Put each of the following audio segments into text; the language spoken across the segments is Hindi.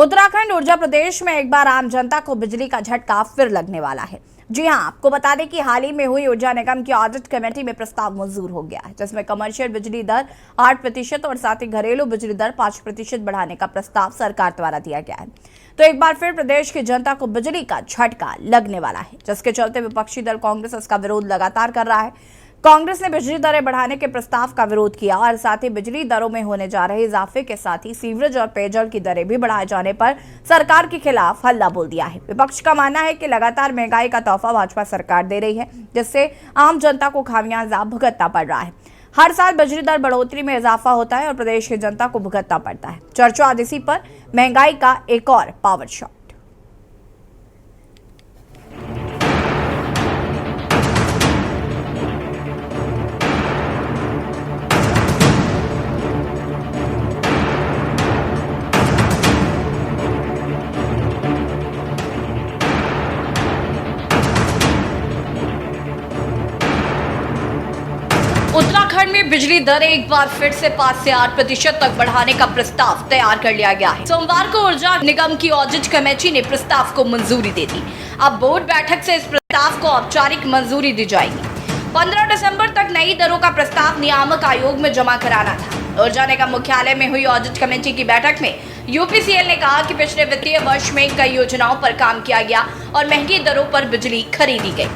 उत्तराखंड ऊर्जा प्रदेश में एक बार आम जनता को बिजली का झटका फिर लगने वाला है। जी हां, आपको बता दें कि हाल ही में हुई ऊर्जा निगम की ऑडिट कमेटी में प्रस्ताव मंजूर हो गया है, जिसमें कमर्शियल बिजली दर 8% और साथ ही घरेलू बिजली दर 5% बढ़ाने का प्रस्ताव सरकार द्वारा दिया गया है। तो एक बार फिर प्रदेश की जनता को बिजली का झटका लगने वाला है, जिसके चलते विपक्षी दल कांग्रेस इसका विरोध लगातार कर रहा है। कांग्रेस ने बिजली दरें बढ़ाने के प्रस्ताव का विरोध किया और साथ ही बिजली दरों में होने जा रहे इजाफे के साथ ही सीवरेज और पेयजल की दरें भी बढ़ाए जाने पर सरकार के खिलाफ हल्ला बोल दिया है। विपक्ष का मानना है कि लगातार महंगाई का तोहफा भाजपा सरकार दे रही है, जिससे आम जनता को खामियाजा भुगतना पड़ रहा है। हर साल बिजली दर बढ़ोतरी में इजाफा होता है और प्रदेश की जनता को भुगतना पड़ता है। चर्चा आज इसी पर महंगाई का एक और पावर शॉट। उत्तराखंड में बिजली दर एक बार फिर से 5 से 8% तक बढ़ाने का प्रस्ताव तैयार कर लिया गया है। सोमवार को ऊर्जा निगम की ऑडिट कमेटी ने प्रस्ताव को मंजूरी दे दी। अब बोर्ड बैठक से इस प्रस्ताव को औपचारिक मंजूरी दी जाएगी। 15 दिसंबर तक नई दरों का प्रस्ताव नियामक आयोग में जमा कराना था। ऊर्जा निगम मुख्यालय में हुई ऑडिट कमेटी की बैठक में यूपीसीएल ने कहा कि पिछले वित्तीय वर्ष में कई योजनाओं पर काम किया गया और महंगी दरों पर बिजली खरीदी गई।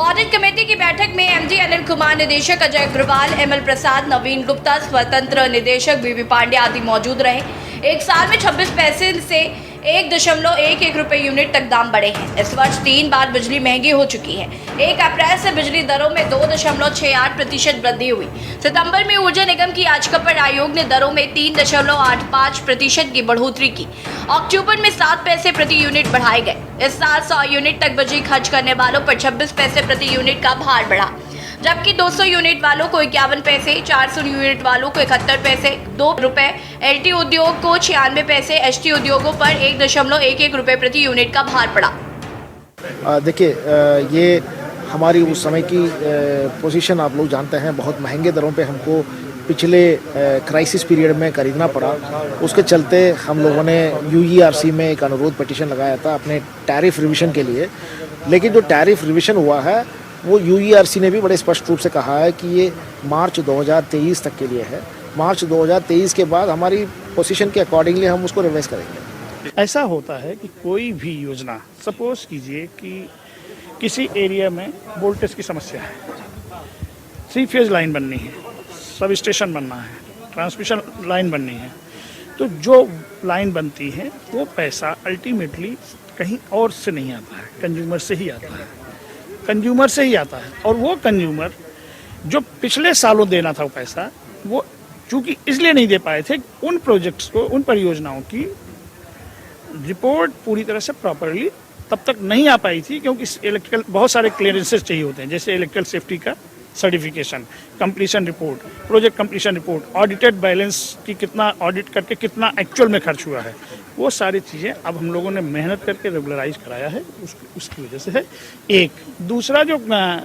ऑडिट कमेटी की बैठक में एमडी अनिल कुमार, निदेशक अजय अग्रवाल, एमएल प्रसाद, नवीन गुप्ता, स्वतंत्र निदेशक बीवी पांडे आदि मौजूद रहे। एक साल में 26 पैसे से 1.11 रुपए यूनिट तक दाम बढ़े हैं। इस वर्ष 3 बार बिजली महंगी हो चुकी है। 1 अप्रैल से बिजली दरों में 2.68% वृद्धि हुई। सितंबर में ऊर्जा निगम की याचिका पर आयोग ने दरों में 3.85% की बढ़ोतरी की। अक्टूबर में 7 पैसे प्रति यूनिट बढ़ाए गए। इस साल 100 यूनिट तक बिजली खर्च करने वालों पर 26 पैसे प्रति यूनिट का भार बढ़ा, जबकि 200 यूनिट वालों को 51 पैसे, 400 यूनिट वालों को 71 पैसे, 2 रुपए, एलटी उद्योग को 96 पैसे, एचटी उद्योगों पर 1.11 रुपए प्रति यूनिट का भार पड़ा। देखिए, ये हमारी उस समय की पोजीशन आप लोग जानते हैं। बहुत महंगे दरों पे हमको पिछले क्राइसिस पीरियड में खरीदना पड़ा। उसके चलते हम लोगों ने यूईआरसी में एक अनुरोध पिटीशन लगाया था अपने टैरिफ रिविजन के लिए। लेकिन जो टैरिफ रिविजन हुआ है वो यूईआरसी ने भी बड़े स्पष्ट रूप से कहा है कि ये मार्च 2023 तक के लिए है। मार्च 2023 के बाद हमारी पोजीशन के अकॉर्डिंगली हम उसको रिवाइज करेंगे। ऐसा होता है कि कोई भी योजना, सपोज कीजिए कि किसी एरिया में वोल्टेज की समस्या है, 3 फेज लाइन बननी है, सब स्टेशन बनना है, ट्रांसमिशन लाइन बननी है, तो जो लाइन बनती है वो पैसा अल्टीमेटली कहीं और से नहीं आता है, कंज्यूमर से ही आता है। कंज्यूमर से ही आता है और वो कंज्यूमर जो पिछले सालों देना था वो पैसा, वो चूंकि इसलिए नहीं दे पाए थे, उन प्रोजेक्ट्स को, उन परियोजनाओं की रिपोर्ट पूरी तरह से प्रॉपरली तब तक नहीं आ पाई थी, क्योंकि इलेक्ट्रिकल बहुत सारे क्लियरेंसेस चाहिए होते हैं, जैसे इलेक्ट्रिकल सेफ्टी का certification, completion report, project completion report, audited balance की कितना ऑडिट करके कितना एक्चुअल में खर्च हुआ है, वो सारी चीज़ें अब हम लोगों ने मेहनत करके रेगुलराइज कराया है। उसकी वजह से है। एक दूसरा जो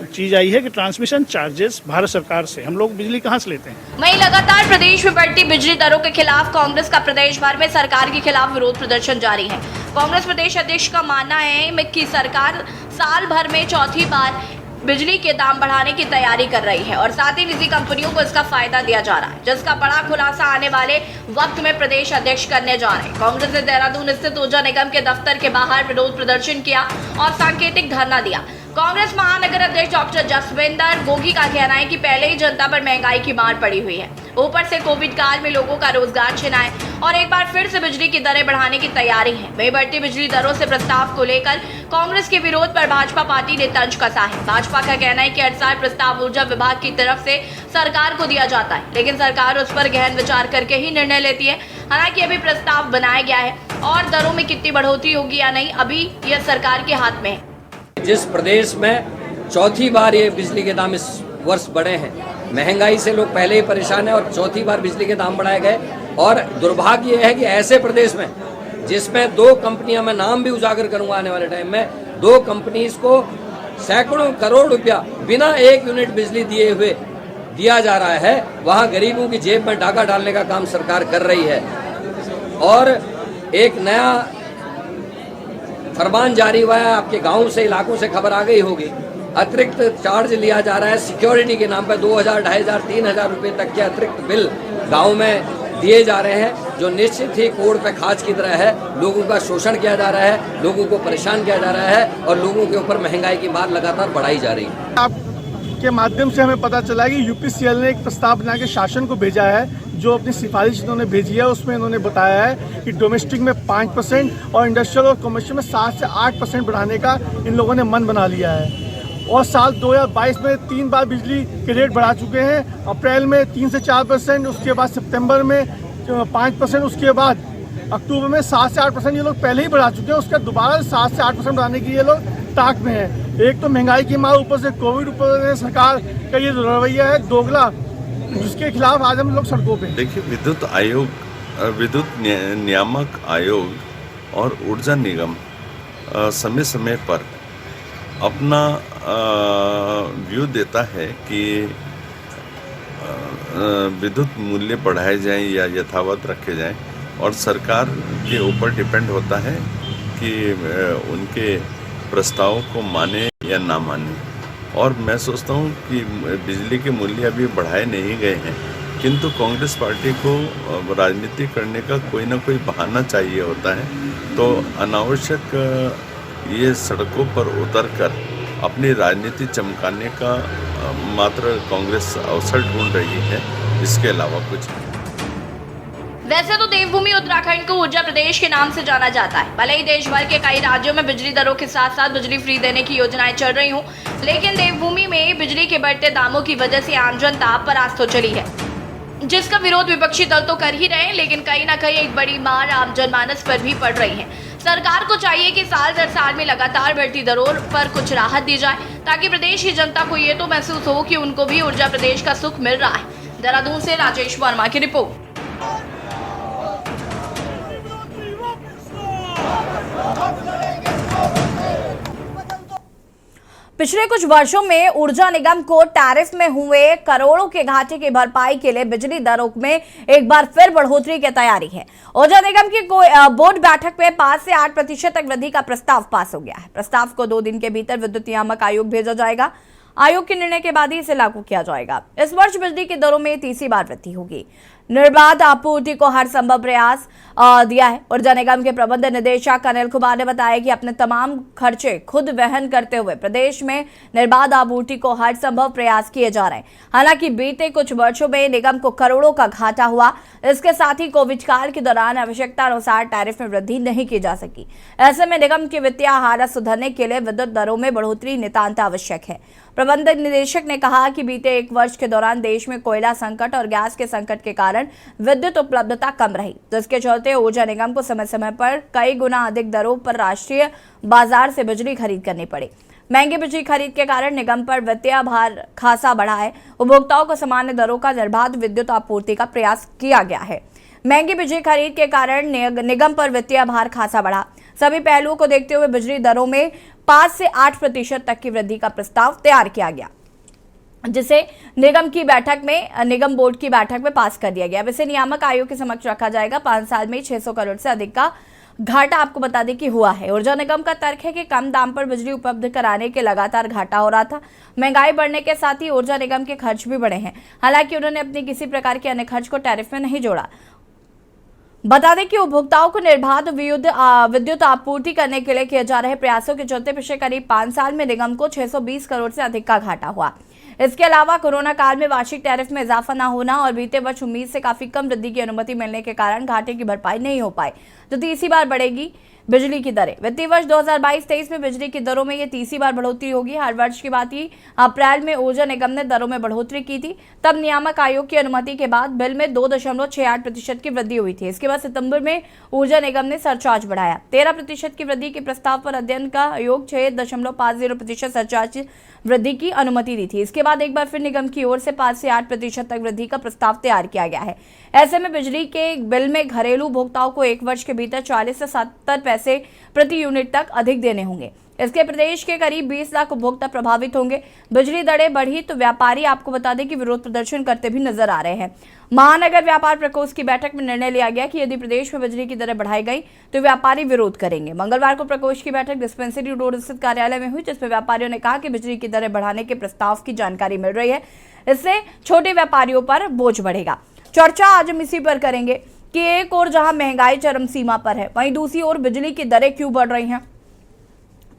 चीज़ आई है कि ट्रांसमिशन चार्जेस भारत सरकार से हम लोग बिजली कहाँ से लेते हैं। वहीं लगातार प्रदेश में बढ़ती बिजली दरों के खिलाफ कांग्रेस का प्रदेश भर में सरकार के खिलाफ विरोध प्रदर्शन जारी है। कांग्रेस प्रदेश अध्यक्ष का मानना है कि सरकार साल भर में चौथी बार बिजली के दाम बढ़ाने की तैयारी कर रही है और साथ ही निजी कंपनियों को इसका फायदा दिया जा रहा है, जिसका बड़ा खुलासा आने वाले वक्त में प्रदेश अध्यक्ष करने जा रहे हैं। कांग्रेस ने देहरादून स्थित ऊर्जा निगम के दफ्तर के बाहर विरोध प्रदर्शन किया और सांकेतिक धरना दिया। कांग्रेस महानगर अध्यक्ष डॉक्टर जसविंदर गोगी का कहना है कि पहले ही जनता पर महंगाई की मार पड़ी हुई है, ऊपर से कोविड काल में लोगों का रोजगार छिना है और एक बार फिर से बिजली की दरें बढ़ाने की तैयारी है। वहीं बढ़ती बिजली दरों से प्रस्ताव को लेकर कांग्रेस के विरोध पर भाजपा पार्टी ने तंज कसा है। भाजपा का कहना है कि हर साल प्रस्ताव ऊर्जा विभाग की तरफ से सरकार को दिया जाता है, लेकिन सरकार उस पर गहन विचार करके ही निर्णय लेती है। हालांकि अभी प्रस्ताव बनाया गया है और दरों में कितनी बढ़ोतरी होगी या नहीं, अभी यह सरकार के हाथ में है। जिस प्रदेश में चौथी बार ये बिजली के दाम इस वर्ष बढ़े हैं, महंगाई से लोग पहले ही परेशान हैं और चौथी बार बिजली के दाम बढ़ाए गए। और दुर्भाग्य ये है कि ऐसे प्रदेश में जिसमें 2 कंपनियां, मैं नाम भी उजागर करूंगा आने वाले टाइम में, 2 कंपनीज को सैकड़ों करोड़ रुपया बिना 1 यूनिट बिजली दिए हुए दिया जा रहा है, वहां गरीबों की जेब में डाका डालने का काम सरकार कर रही है। और एक नया फरमान जारी हुआ है, आपके गांव से इलाकों से खबर आ गई होगी। अतिरिक्त चार्ज लिया जा रहा है सिक्योरिटी के नाम पर, 2000, 2500, 3000 रुपये तक के अतिरिक्त बिल गाँव में दिए जा रहे हैं, जो निश्चित ही कोड़ पे खाज की तरह है। लोगों का शोषण किया जा रहा है, लोगों को परेशान किया जा रहा है और लोगों के ऊपर महंगाई की मार लगातार बढ़ाई जा रही है। आपके माध्यम से हमें पता चला कि यूपीसीएल ने एक प्रस्ताव बना के शासन को भेजा है, जो अपनी सिफारिश इन्होंने भेजी है उसमें इन्होंने बताया है कि डोमेस्टिक में 5% और इंडस्ट्रियल और कमर्शियल में 7 से 8% बढ़ाने का इन लोगों ने मन बना लिया है। और साल 2022 में 3 बार बिजली के रेट बढ़ा चुके हैं। अप्रैल में 3 से 4%, उसके बाद सितंबर में 5%, उसके बाद अक्टूबर में 7 से 8% ये लोग पहले ही बढ़ा चुके हैं। उसका दोबारा 7 से 8% बढ़ाने की ये लोग ताक में है। एक तो महंगाई की मार, ऊपर से कोविड, ऊपर से सरकार का ये रवैया है दोगला, जिसके खिलाफ आज हम लोग सड़कों पे। देखिए, विद्युत नियामक आयोग और ऊर्जा निगम समय समय पर अपना व्यू देता है कि विद्युत मूल्य बढ़ाए जाएं या यथावत रखे जाएं, और सरकार के ऊपर डिपेंड होता है कि उनके प्रस्तावों को माने या ना माने। और मैं सोचता हूं कि बिजली के मूल्य अभी बढ़ाए नहीं गए हैं, किंतु कांग्रेस पार्टी को राजनीति करने का कोई ना कोई बहाना चाहिए होता है। तो अनावश्यक ये सड़कों पर उतरकर अपनी राजनीति चमकाने का मात्र कांग्रेस अवसर ढूंढ रही है, इसके अलावा कुछ नहीं। वैसे तो देवभूमि उत्तराखंड को ऊर्जा प्रदेश के नाम से जाना जाता है। भले ही देश भर के कई राज्यों में बिजली दरों के साथ साथ बिजली फ्री देने की योजनाएं चल रही हों, लेकिन देवभूमि में बिजली के बढ़ते दामों की वजह से आम जनता परास्त हो चली है, जिसका विरोध विपक्षी दल तो कर ही रहे हैं, लेकिन कहीं ना कहीं एक बड़ी मार आम जनमानस पर भी पड़ रही है। सरकार को चाहिए कि साल दर साल में लगातार बढ़ती दरों पर कुछ राहत दी जाए, ताकि प्रदेश की जनता को ये तो महसूस हो कि उनको भी ऊर्जा प्रदेश का सुख मिल रहा है। देहरादून से राजेश वर्मा की रिपोर्ट। पिछले कुछ वर्षों में ऊर्जा निगम को टैरिफ में हुए करोड़ों के घाटे की भरपाई के लिए बिजली दरों में एक बार फिर बढ़ोतरी की तैयारी है। ऊर्जा निगम की बोर्ड बैठक में 5 से 8% तक वृद्धि का प्रस्ताव पास हो गया है। प्रस्ताव को 2 दिन के भीतर विद्युत नियामक आयोग भेजा जाएगा। आयोग के निर्णय के बाद ही इसे लागू किया जाएगा। इस वर्ष बिजली की दरों में तीसरी बार वृद्धि होगी। निर्बाध आपूर्ति को हर संभव प्रयास दिया है। ऊर्जा निगम के प्रबंध निदेशक अनिल कुमार ने बताया कि अपने तमाम खर्चे खुद वहन करते हुए प्रदेश में निर्बाध आपूर्ति को हर संभव प्रयास किए जा रहे हैं। हालांकि बीते कुछ वर्षों में निगम को करोड़ों का घाटा हुआ। इसके साथ ही कोविड काल के दौरान आवश्यकता अनुसार टैरिफ में वृद्धि नहीं की जा सकी। ऐसे में निगम की वित्तीय हालत सुधरने के लिए विद्युत दरों में बढ़ोतरी नितांत आवश्यक है। प्रबंध निदेशक ने कहा कि बीते 1 वर्ष के दौरान देश में कोयला संकट और गैस के संकट के कारण विद्युत उपलब्धता कम रही, जिसके चलते ऊर्जा निगम को समय समय पर कई गुना अधिक दरों पर राष्ट्रीय बाजार से बिजली खरीद करनी पड़ी। महंगी बिजली खरीद के कारण निगम पर वित्तीय भार खासा बढ़ा है। उपभोक्ताओं को सामान्य दरों का निर्बाध विद्युत आपूर्ति का प्रयास किया गया है। महंगी बिजली खरीद के कारण निगम पर वित्तीय भार खासा बढ़ा। सभी पहलुओं को देखते हुए बिजली दरों में 5 से 8% तक की वृद्धि का प्रस्ताव तैयार किया गया, जिसे निगम बोर्ड की बैठक में पास कर दिया गया। वैसे नियामक आयोग के समक्ष रखा जाएगा। 5 साल में 600 करोड़ से अधिक का घाटा आपको बता दें कि हुआ है। ऊर्जा निगम का तर्क है कि कम दाम पर बिजली उपलब्ध कराने के लगातार घाटा हो रहा था। महंगाई बढ़ने के साथ ही ऊर्जा निगम के खर्च भी बढ़े हैं। हालांकि उन्होंने अपने किसी प्रकार के अन्य खर्च को टैरिफ में नहीं जोड़ा। बता दें कि उपभोक्ताओं को निर्बाध विद्युत आपूर्ति करने के लिए किए जा रहे प्रयासों के चलते पिछले करीब 5 साल में निगम को 620 करोड़ से अधिक का घाटा हुआ। इसके अलावा कोरोना काल में वार्षिक टैरिफ में इजाफा न होना और बीते वर्ष उम्मीद से काफी कम वृद्धि की अनुमति मिलने के कारण घाटे की भरपाई नहीं हो पाई, तो तीसरी बार बढ़ेगी बिजली की दरें। वित्तीय वर्ष 2022-23 में बिजली की दरों में ये तीसरी बार बढ़ोतरी होगी। हर वर्ष की बात ही अप्रैल में ऊर्जा निगम ने दरों में बढ़ोतरी की थी। तब नियामक आयोग की अनुमति के बाद बिल में 2.68% की वृद्धि हुई थी। इसके बाद सितंबर में ऊर्जा निगम ने सरचार्ज बढ़ाया। 13% की वृद्धि के प्रस्ताव पर अध्ययन का आयोग 6.50% सरचार्ज वृद्धि की अनुमति दी थी। इसके बाद एक बार फिर निगम की ओर से 5 से 8% तक वृद्धि का प्रस्ताव तैयार किया गया है। ऐसे में बिजली के बिल में घरेलू उपभोक्ताओं को 1 वर्ष के भीतर 40 से 70 पैसे प्रति यूनिट तक अधिक देने होंगे। इसके प्रदेश के करीब 20 लाख उपभोक्ता प्रभावित होंगे। बिजली दरें बढ़ी तो व्यापारी आपको बता दें कि विरोध प्रदर्शन करते भी नजर आ रहे हैं। महानगर व्यापार प्रकोष्ठ की बैठक में निर्णय लिया गया कि यदि प्रदेश में बिजली की दरें बढ़ाई गई तो व्यापारी विरोध करेंगे। मंगलवार को प्रकोष्ठ की बैठक डिस्पेंसरी रोड स्थित कार्यालय में हुई, जिसमें व्यापारियों ने कहा कि बिजली की दरें बढ़ाने के प्रस्ताव की जानकारी मिल रही है, इससे छोटे व्यापारियों पर बोझ बढ़ेगा। चर्चा आज हम इसी पर करेंगे कि एक और जहां महंगाई चरम सीमा पर है, वहीं दूसरी ओर बिजली की दरें क्यों बढ़ रही हैं।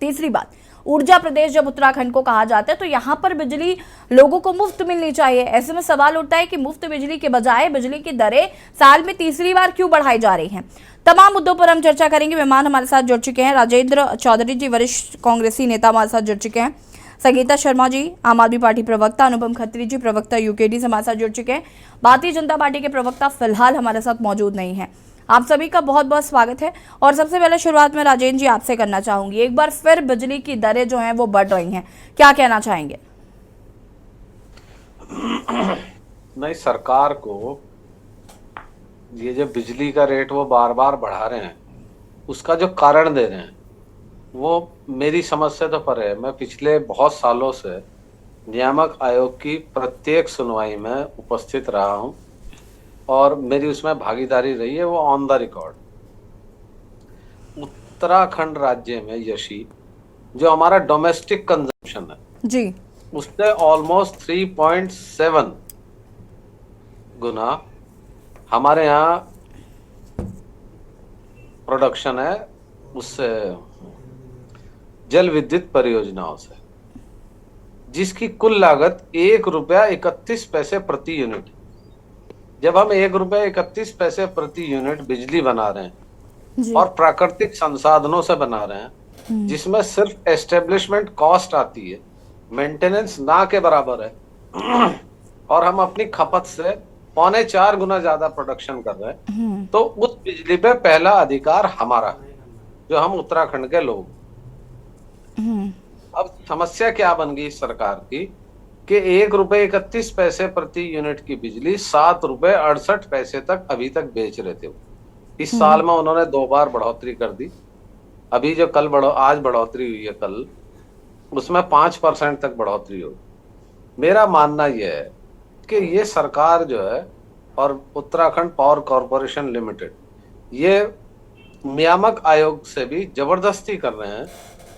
तीसरी बात, ऊर्जा प्रदेश जब उत्तराखंड को कहा जाता है तो यहाँ पर बिजली लोगों को मुफ्त मिलनी चाहिए। ऐसे में सवाल उठता है कि मुफ्त बिजली के बजाय बिजली की दरें साल में तीसरी बार क्यों बढ़ाई जा रही हैं। तमाम मुद्दों पर हम चर्चा करेंगे। मेहमान हमारे साथ जुड़ चुके हैं। राजेंद्र चौधरी जी, वरिष्ठ कांग्रेसी नेता, हमारे साथ जुड़ चुके हैं। संगीता शर्मा जी, आम आदमी पार्टी प्रवक्ता। अनुपम खत्री जी, प्रवक्ता यूकेडी से हमारे साथ जुड़ चुके हैं। भारतीय जनता पार्टी के प्रवक्ता फिलहाल हमारे साथ मौजूद नहीं है। आप सभी का बहुत बहुत स्वागत है। और सबसे पहले शुरुआत में राजेंद्र जी आपसे करना चाहूंगी, एक बार फिर बिजली की दरें जो हैं वो बढ़ रही हैं, क्या कहना चाहेंगे? नहीं, सरकार को ये जो बिजली का रेट वो बार बार बढ़ा रहे हैं, उसका जो कारण दे रहे हैं वो मेरी समझ से तो परे है। मैं पिछले बहुत सालों से नियामक आयोग की प्रत्येक सुनवाई में उपस्थित रहा हूं और मेरी उसमें भागीदारी रही है, वो ऑन द रिकॉर्ड। उत्तराखंड राज्य में यशी जो हमारा डोमेस्टिक कंजम्पशन है जी, उससे ऑलमोस्ट 3.7 गुना हमारे यहाँ प्रोडक्शन है उससे, जल विद्युत परियोजनाओं से, जिसकी कुल लागत ₹1.31 प्रति यूनिट। जब हम ₹1.31 प्रति यूनिट बिजली बना रहे हैं और प्राकृतिक संसाधनों से बना रहे हैं, जिसमें सिर्फ एस्टेब्लिशमेंट कॉस्ट आती है, मेंटेनेंस ना के बराबर है, और हम अपनी खपत से 3.25 गुना ज्यादा प्रोडक्शन कर रहे हैं, तो उस बिजली पे पहला अधिकार हमारा है, जो हम उत्तराखंड के लोग। अब समस्या क्या बन गई सरकार की कि ₹1.31 प्रति यूनिट की बिजली ₹7.68 तक अभी तक बेच रहे थे। इस साल में उन्होंने 2 बार बढ़ोतरी कर दी। अभी जो आज बढ़ोतरी हुई है कल, उसमें 5% तक बढ़ोतरी होगी। मेरा मानना यह है कि ये सरकार जो है और उत्तराखंड पावर कॉरपोरेशन लिमिटेड ये नियामक आयोग से भी जबरदस्ती कर रहे हैं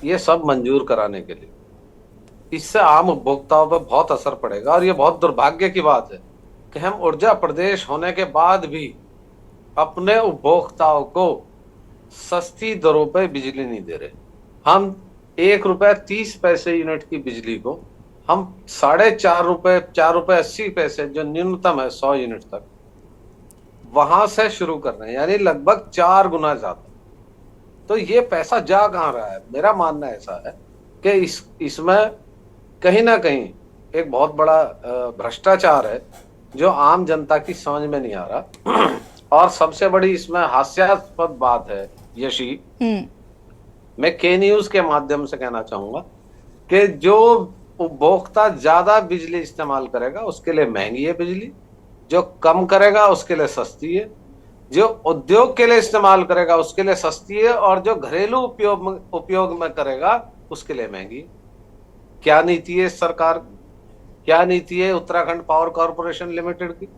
ये सब मंजूर कराने के लिए। इससे आम उपभोक्ताओं पर बहुत असर पड़ेगा और ये बहुत दुर्भाग्य की बात है कि हम ऊर्जा प्रदेश होने के बाद भी अपने उपभोक्ताओं को सस्ती दरों पर बिजली नहीं दे रहे। हम ₹1.30 यूनिट की बिजली को हम ₹4.80 जो न्यूनतम है 100 यूनिट तक, वहां से शुरू कर रहे हैं, यानी लगभग 4 गुना ज्यादा। तो ये पैसा जा कहाँ रहा है? मेरा मानना ऐसा है कि इसमें कहीं ना कहीं एक बहुत बड़ा भ्रष्टाचार है जो आम जनता की समझ में नहीं आ रहा। और सबसे बड़ी इसमें हास्यास्पद बात है यशी, मैं के न्यूज के माध्यम से कहना चाहूंगा कि जो उपभोक्ता ज्यादा बिजली इस्तेमाल करेगा उसके लिए महंगी है बिजली, जो कम करेगा उसके लिए सस्ती है, जो उद्योग के लिए इस्तेमाल करेगा उसके लिए सस्ती है, और जो घरेलू उपयोग में करेगा उसके लिए महंगी। क्या नीति है सरकार, क्या नीति है उत्तराखंड पावर कॉरपोरेशन लिमिटेड की?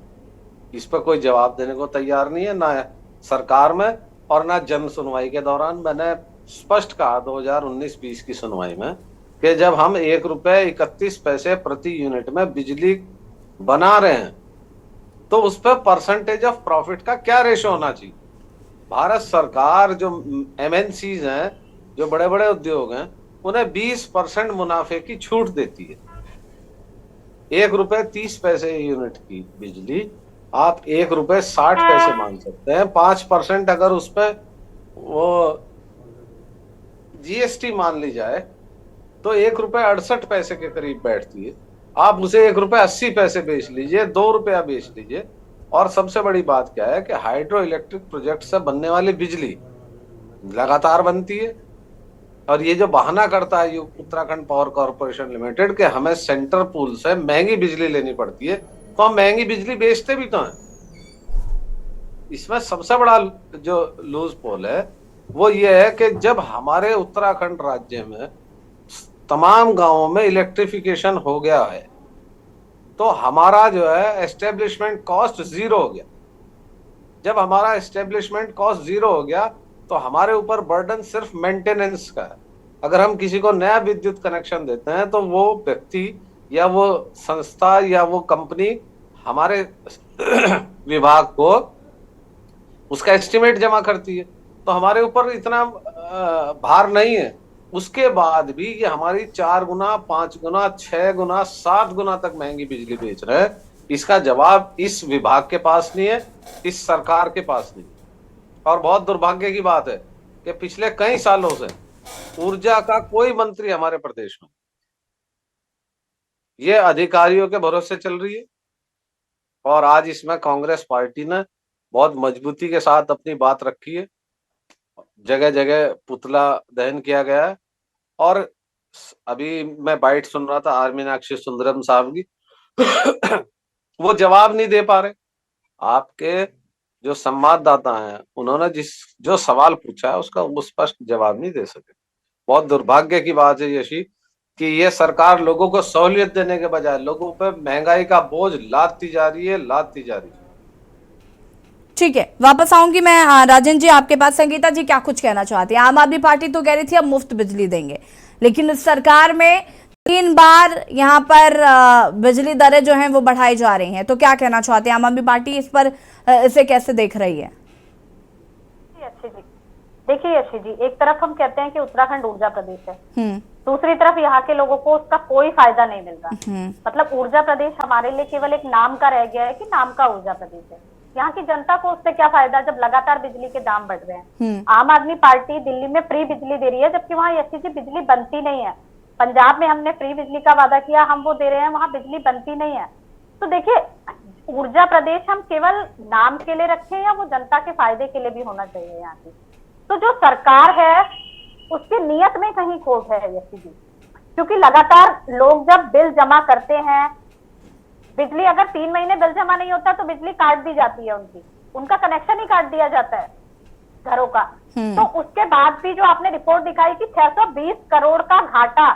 इस पर कोई जवाब देने को तैयार नहीं है, ना सरकार में और ना जन सुनवाई के दौरान। मैंने स्पष्ट कहा 2019-20 की सुनवाई में कि जब हम ₹1.31 प्रति यूनिट में बिजली बना रहे हैं तो उस पर परसेंटेज ऑफ प्रॉफिट का क्या रेशो होना चाहिए। भारत सरकार जो MNCs हैं, जो बड़े बड़े उद्योग हैं, उन्हें 20% मुनाफे की छूट देती है। ₹1.30 यूनिट की बिजली आप ₹1.60 मान सकते हैं। 5% अगर उस पर वो GST मान ली जाए तो ₹1.68 के करीब बैठती है। आप उसे ₹1.80 बेच लीजिए, ₹2 बेच लीजिए। और सबसे बड़ी बात क्या है कि हाइड्रो इलेक्ट्रिक प्रोजेक्ट से बनने वाली बिजली लगातार बनती है, और ये जो बहाना करता है उत्तराखंड पावर कॉरपोरेशन लिमिटेड के हमें सेंटर पूल से महंगी बिजली लेनी पड़ती है, तो हम महंगी बिजली बेचते भी तो हैं। इसमें सबसे बड़ा जो लूज पोल है वो ये है कि जब हमारे उत्तराखंड राज्य में तमाम गांवों में इलेक्ट्रिफिकेशन हो गया है तो हमारा जो है एस्टेब्लिशमेंट कॉस्ट जीरो हो गया। जब हमारा एस्टेब्लिशमेंट कॉस्ट जीरो हो गया तो हमारे ऊपर बर्डन सिर्फ मेंटेनेंस का है। अगर हम किसी को नया विद्युत कनेक्शन देते हैं तो वो व्यक्ति या वो संस्था या वो कंपनी हमारे विभाग को उसका एस्टिमेट जमा करती है, तो हमारे ऊपर इतना भार नहीं है। उसके बाद भी ये हमारी 4 गुना 5 गुना 6 गुना 7 गुना तक महंगी बिजली बेच रहे हैं। इसका जवाब इस विभाग के पास नहीं है, इस सरकार के पास नहीं। और बहुत दुर्भाग्य की बात है कि पिछले कई सालों से ऊर्जा का कोई मंत्री हमारे प्रदेश में, ये अधिकारियों के भरोसे चल रही है। और आज इसमें कांग्रेस पार्टी ने बहुत मजबूती के साथ अपनी बात रखी है। जगह जगह पुतला दहन किया गया है। और अभी मैं बाइट सुन रहा था आर मीनाक्षी सुंदरम साहब की, वो जवाब नहीं दे पा रहे। आपके जो संवाददाता हैं उन्होंने जो सवाल पूछा है उसका वो स्पष्ट जवाब नहीं दे सके। बहुत दुर्भाग्य की बात है यशी कि ये सरकार लोगों को सहूलियत देने के बजाय लोगों पर महंगाई का बोझ लादती जा रही है। ठीक है, वापस आऊंगी मैं राजन जी आपके पास। संगीता जी क्या कुछ कहना चाहती हैं? आम आदमी पार्टी तो कह रही थी अब मुफ्त बिजली देंगे, लेकिन इस सरकार में 3 बार यहाँ पर बिजली दरें जो हैं वो बढ़ाई जा रही हैं, तो क्या कहना चाहते हैं आम आदमी पार्टी इस पर, इसे कैसे देख रही है? अच्छी जी, देखिए अच्छी जी, एक तरफ हम कहते हैं कि उत्तराखंड ऊर्जा प्रदेश है, दूसरी तरफ यहाँ के लोगों को उसका कोई फायदा नहीं मिल रहा। मतलब ऊर्जा प्रदेश हमारे लिए केवल एक नाम का रह गया है कि नाम का ऊर्जा प्रदेश है। यहाँ की जनता को उससे क्या फायदा जब लगातार बिजली के दाम बढ़ रहे हैं। आम आदमी पार्टी दिल्ली में फ्री बिजली दे रही है, जबकि वहाँ ऐसी बिजली बनती नहीं है। पंजाब में हमने फ्री बिजली का वादा किया, हम वो दे रहे हैं, वहाँ बिजली बनती नहीं है। तो देखिए, ऊर्जा प्रदेश हम केवल नाम के लिए रखें या वो जनता के फायदे के लिए भी होना चाहिए यहाँ की। तो जो सरकार है उसकी नीयत में कहीं खोट है यशी जी, क्योंकि लगातार लोग जब बिल जमा करते हैं, बिजली अगर 3 महीने बिल जमा नहीं होता तो बिजली काट दी जाती है, उनका कनेक्शन ही काट दिया जाता है घरों का। तो उसके बाद भी जो आपने रिपोर्ट दिखाई कि 620 करोड़ का घाटा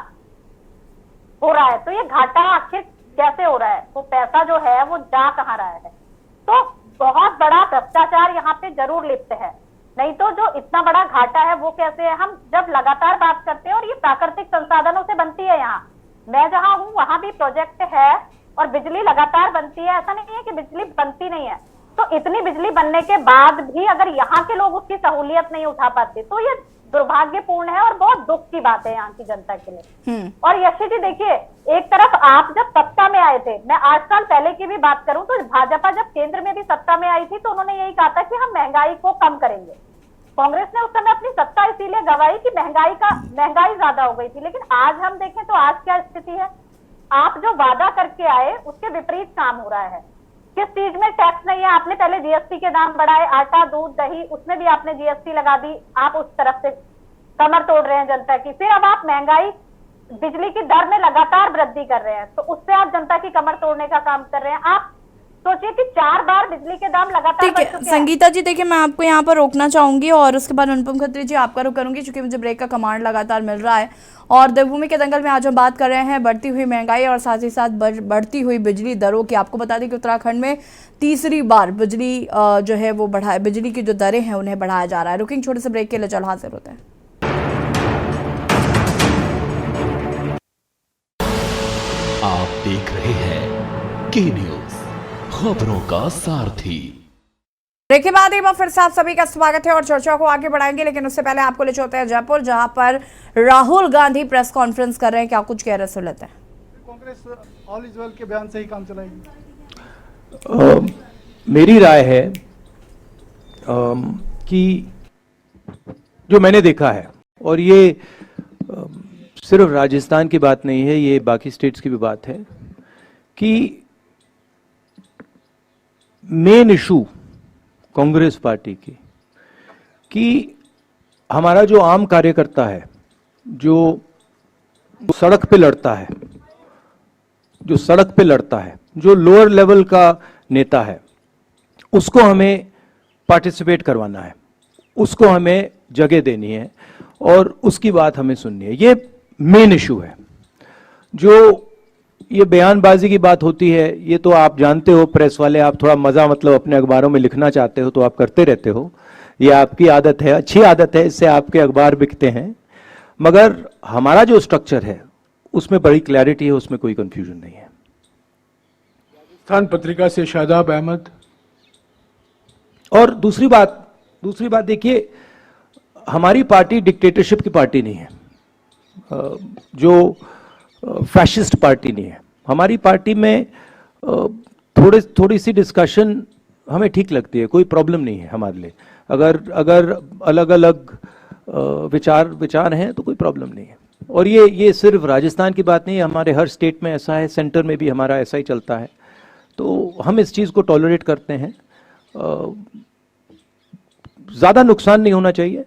हो रहा है, तो ये घाटा आखिर कैसे हो रहा है? वो पैसा जो है वो जा कहाँ रहा है? तो बहुत बड़ा भ्रष्टाचार यहाँ पे जरूर लिप्त है, नहीं तो जो इतना बड़ा घाटा है वो कैसे है? हम जब लगातार बात करते हैं, और ये प्राकृतिक संसाधनों से बनती है। यहाँ मैं जहाँ हूँ वहां भी प्रोजेक्ट है और बिजली लगातार बनती है, ऐसा नहीं है कि बिजली बनती नहीं है। तो इतनी बिजली बनने के बाद भी अगर यहाँ के लोग उसकी सहूलियत नहीं उठा पाते तो ये दुर्भाग्यपूर्ण है और बहुत दुख की बात है यहाँ की जनता के लिए। और यशी जी देखिए, एक तरफ आप जब सत्ता में आए थे, मैं 8 साल पहले की भी बात करूं तो भाजपा जब केंद्र में भी सत्ता में आई थी तो उन्होंने यही कहा था कि हम महंगाई को कम करेंगे। कांग्रेस ने उस समय अपनी सत्ता इसीलिए गंवाई कि महंगाई ज्यादा हो गई थी। लेकिन आज हम देखें तो आज क्या स्थिति है? आप जो वादा करके आए उसके विपरीत काम हो रहा है। किस चीज में टैक्स नहीं है? आपने पहले जीएसटी के दाम बढ़ाए, आटा दूध दही उसमें भी आपने जीएसटी लगा दी, आप उस तरफ से कमर तोड़ रहे हैं जनता की। फिर अब आप महंगाई बिजली की दर में लगातार वृद्धि कर रहे हैं, तो उससे आप जनता की कमर तोड़ने का काम कर रहे हैं। आप सोचिए कि 4 बार बिजली के दाम लगातार बढ़ चुके हैं। संगीता जी देखिए, मैं आपको यहाँ पर रोकना चाहूंगी और उसके बाद अनुपम खत्री जी आपका रुख करूंगी, क्योंकि मुझे ब्रेक का कमांड लगातार मिल रहा है। और देवभूमि के दंगल में आज हम बात कर रहे हैं बढ़ती हुई महंगाई और साथ ही साथ बढ़ती हुई बिजली दरों की। आपको बता दें कि उत्तराखंड में तीसरी बार बिजली जो है वो बिजली की जो दरें हैं उन्हें बढ़ाया जा रहा है। रुकिंग छोटे से ब्रेक के लिए, चल हाजिर होते हैं। आप देख रहे हैं के न्यूज, खबरों का सारथी। ब्रेक के बाद एक बार फिर से आप सभी का स्वागत है और चर्चा को आगे बढ़ाएंगे, लेकिन उससे पहले आपको ले चलते हैं जयपुर, जहां पर राहुल गांधी प्रेस कॉन्फ्रेंस कर रहे हैं। क्या कुछ कह रहे सुन लेते हैं। कांग्रेस ऑल इज वेल के बयान से ही काम चलाएगी। मेरी राय है कि जो मैंने देखा है, और ये सिर्फ राजस्थान की बात नहीं है, ये बाकी स्टेट्स की भी बात है, कि मेन इशू कांग्रेस पार्टी की कि हमारा जो आम कार्यकर्ता है, जो सड़क पे लड़ता है, जो लोअर लेवल का नेता है, उसको हमें पार्टिसिपेट करवाना है, उसको हमें जगह देनी है और उसकी बात हमें सुननी है। ये मेन इशू है। जो ये बयानबाजी की बात होती है, ये तो आप जानते हो, प्रेस वाले, आप थोड़ा मजा मतलब अपने अखबारों में लिखना चाहते हो तो आप करते रहते हो, ये आपकी आदत है, अच्छी आदत है, इससे आपके अखबार बिकते हैं। मगर हमारा जो स्ट्रक्चर है उसमें बड़ी क्लैरिटी है, उसमें कोई कंफ्यूजन नहीं है। राजस्थान पत्रिका से शादाब अहमद। और दूसरी बात देखिए, हमारी पार्टी डिक्टेटरशिप की पार्टी नहीं है, जो फैशिस्ट पार्टी नहीं है। हमारी पार्टी में थोड़ी सी डिस्कशन हमें ठीक लगती है, कोई प्रॉब्लम नहीं है हमारे लिए। अगर अलग अलग विचार हैं तो कोई प्रॉब्लम नहीं है। और ये सिर्फ राजस्थान की बात नहीं है, हमारे हर स्टेट में ऐसा है, सेंटर में भी हमारा ऐसा ही चलता है। तो हम इस चीज़ को टॉलरेट करते हैं। ज़्यादा नुकसान नहीं होना चाहिए,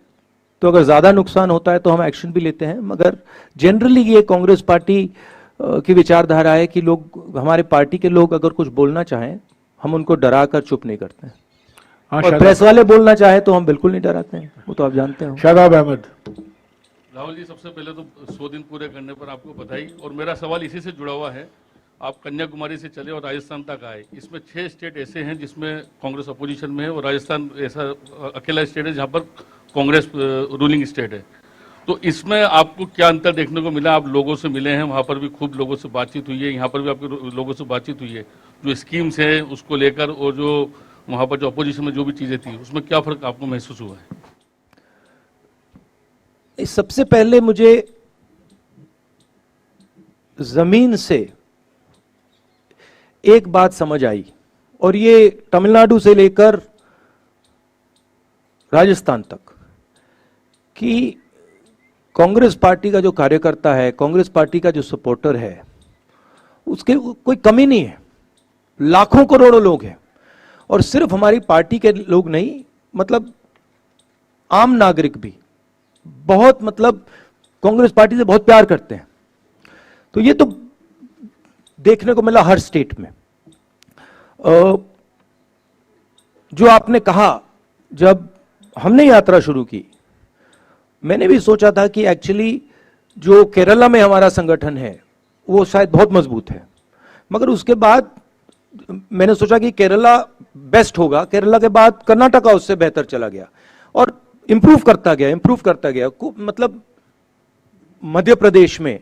तो अगर ज़्यादा नुकसान होता है तो हम एक्शन भी लेते हैं। मगर जनरली ये कांग्रेस पार्टी की विचारधारा है कि लोग, हमारे पार्टी के लोग अगर कुछ बोलना चाहें, हम उनको डरा कर चुप नहीं करते हैं। और प्रेस वाले बोलना चाहे तो हम बिल्कुल नहीं डराते हैं, वो तो आप जानते हो। शादाब अहमद। राहुल जी, सबसे पहले तो 100 दिन पूरे करने पर आपको बधाई। और मेरा सवाल इसी से जुड़ा हुआ है, आप कन्याकुमारी से चले और राजस्थान तक आए, इसमें 6 स्टेट ऐसे हैं जिसमें कांग्रेस अपोजिशन में है और राजस्थान ऐसा अकेला स्टेट है जहां पर कांग्रेस रूलिंग स्टेट है। तो इसमें आपको क्या अंतर देखने को मिला? आप लोगों से मिले हैं, वहाँ पर भी खूब लोगों से बातचीत हुई है, यहाँ पर भी आपके लोगों से बातचीत हुई है, जो स्कीम्स हैं उसको लेकर और जो वहाँ पर जो अपोजिशन में जो भी चीज़ें थी उसमें क्या फ़र्क आपको महसूस हुआ है? सबसे पहले मुझे जमीन से एक बात समझ आई, और ये तमिलनाडु से लेकर राजस्थान तक, कि कांग्रेस पार्टी का जो कार्यकर्ता है, कांग्रेस पार्टी का जो सपोर्टर है, उसके कोई कमी नहीं है। लाखों करोड़ों लोग हैं, और सिर्फ हमारी पार्टी के लोग नहीं, मतलब आम नागरिक भी बहुत, मतलब कांग्रेस पार्टी से बहुत प्यार करते हैं। तो ये तो देखने को मिला हर स्टेट में। जो आपने कहा, जब हमने यात्रा शुरू की, मैंने भी सोचा था कि एक्चुअली जो केरला में हमारा संगठन है वो शायद बहुत मजबूत है, मगर उसके बाद मैंने सोचा कि केरला बेस्ट होगा। केरला के बाद कर्नाटका उससे बेहतर चला गया और इंप्रूव करता गया। मतलब मध्य प्रदेश में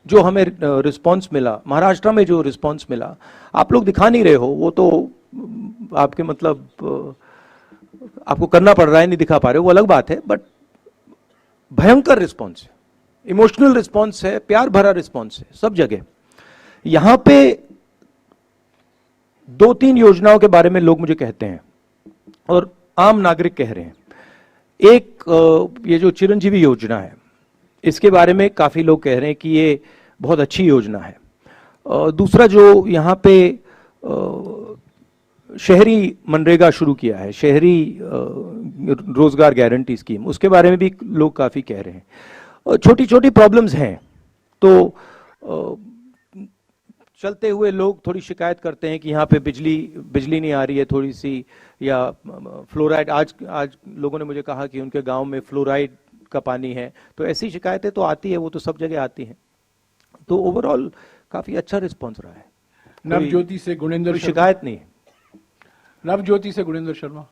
जो हमें रिस्पांस मिला, महाराष्ट्र में जो रिस्पांस मिला, आप लोग दिखा नहीं रहे हो, वो तो आपके मतलब आपको करना पड़ रहा है, नहीं दिखा पा रहे हो, वो अलग बात है। बट भयंकर रिस्पांस है, इमोशनल रिस्पांस है, प्यार भरा रिस्पांस है सब जगह। यहां पे 2-3 योजनाओं के बारे में लोग मुझे कहते हैं और आम नागरिक कह रहे हैं। एक ये जो चिरंजीवी योजना है, इसके बारे में काफी लोग कह रहे हैं कि ये बहुत अच्छी योजना है। दूसरा जो यहाँ पे शहरी मनरेगा शुरू किया है, शहरी रोजगार गारंटी स्कीम, उसके बारे में भी लोग काफी कह रहे हैं। छोटी छोटी प्रॉब्लम्स हैं, तो चलते हुए लोग थोड़ी शिकायत करते हैं कि यहाँ पे बिजली नहीं आ रही है थोड़ी सी, या फ्लोराइड, आज लोगों ने मुझे कहा कि उनके गांव में फ्लोराइड का पानी है। तो ऐसी शिकायतें तो आती है, वो तो सब जगह आती हैं। तो ओवरऑल काफी अच्छा रिस्पॉन्स रहा है। नवज्योति से गुणेंद्र, शिकायत नहीं है। नवज्योति से गुणेंद्र शर्मा।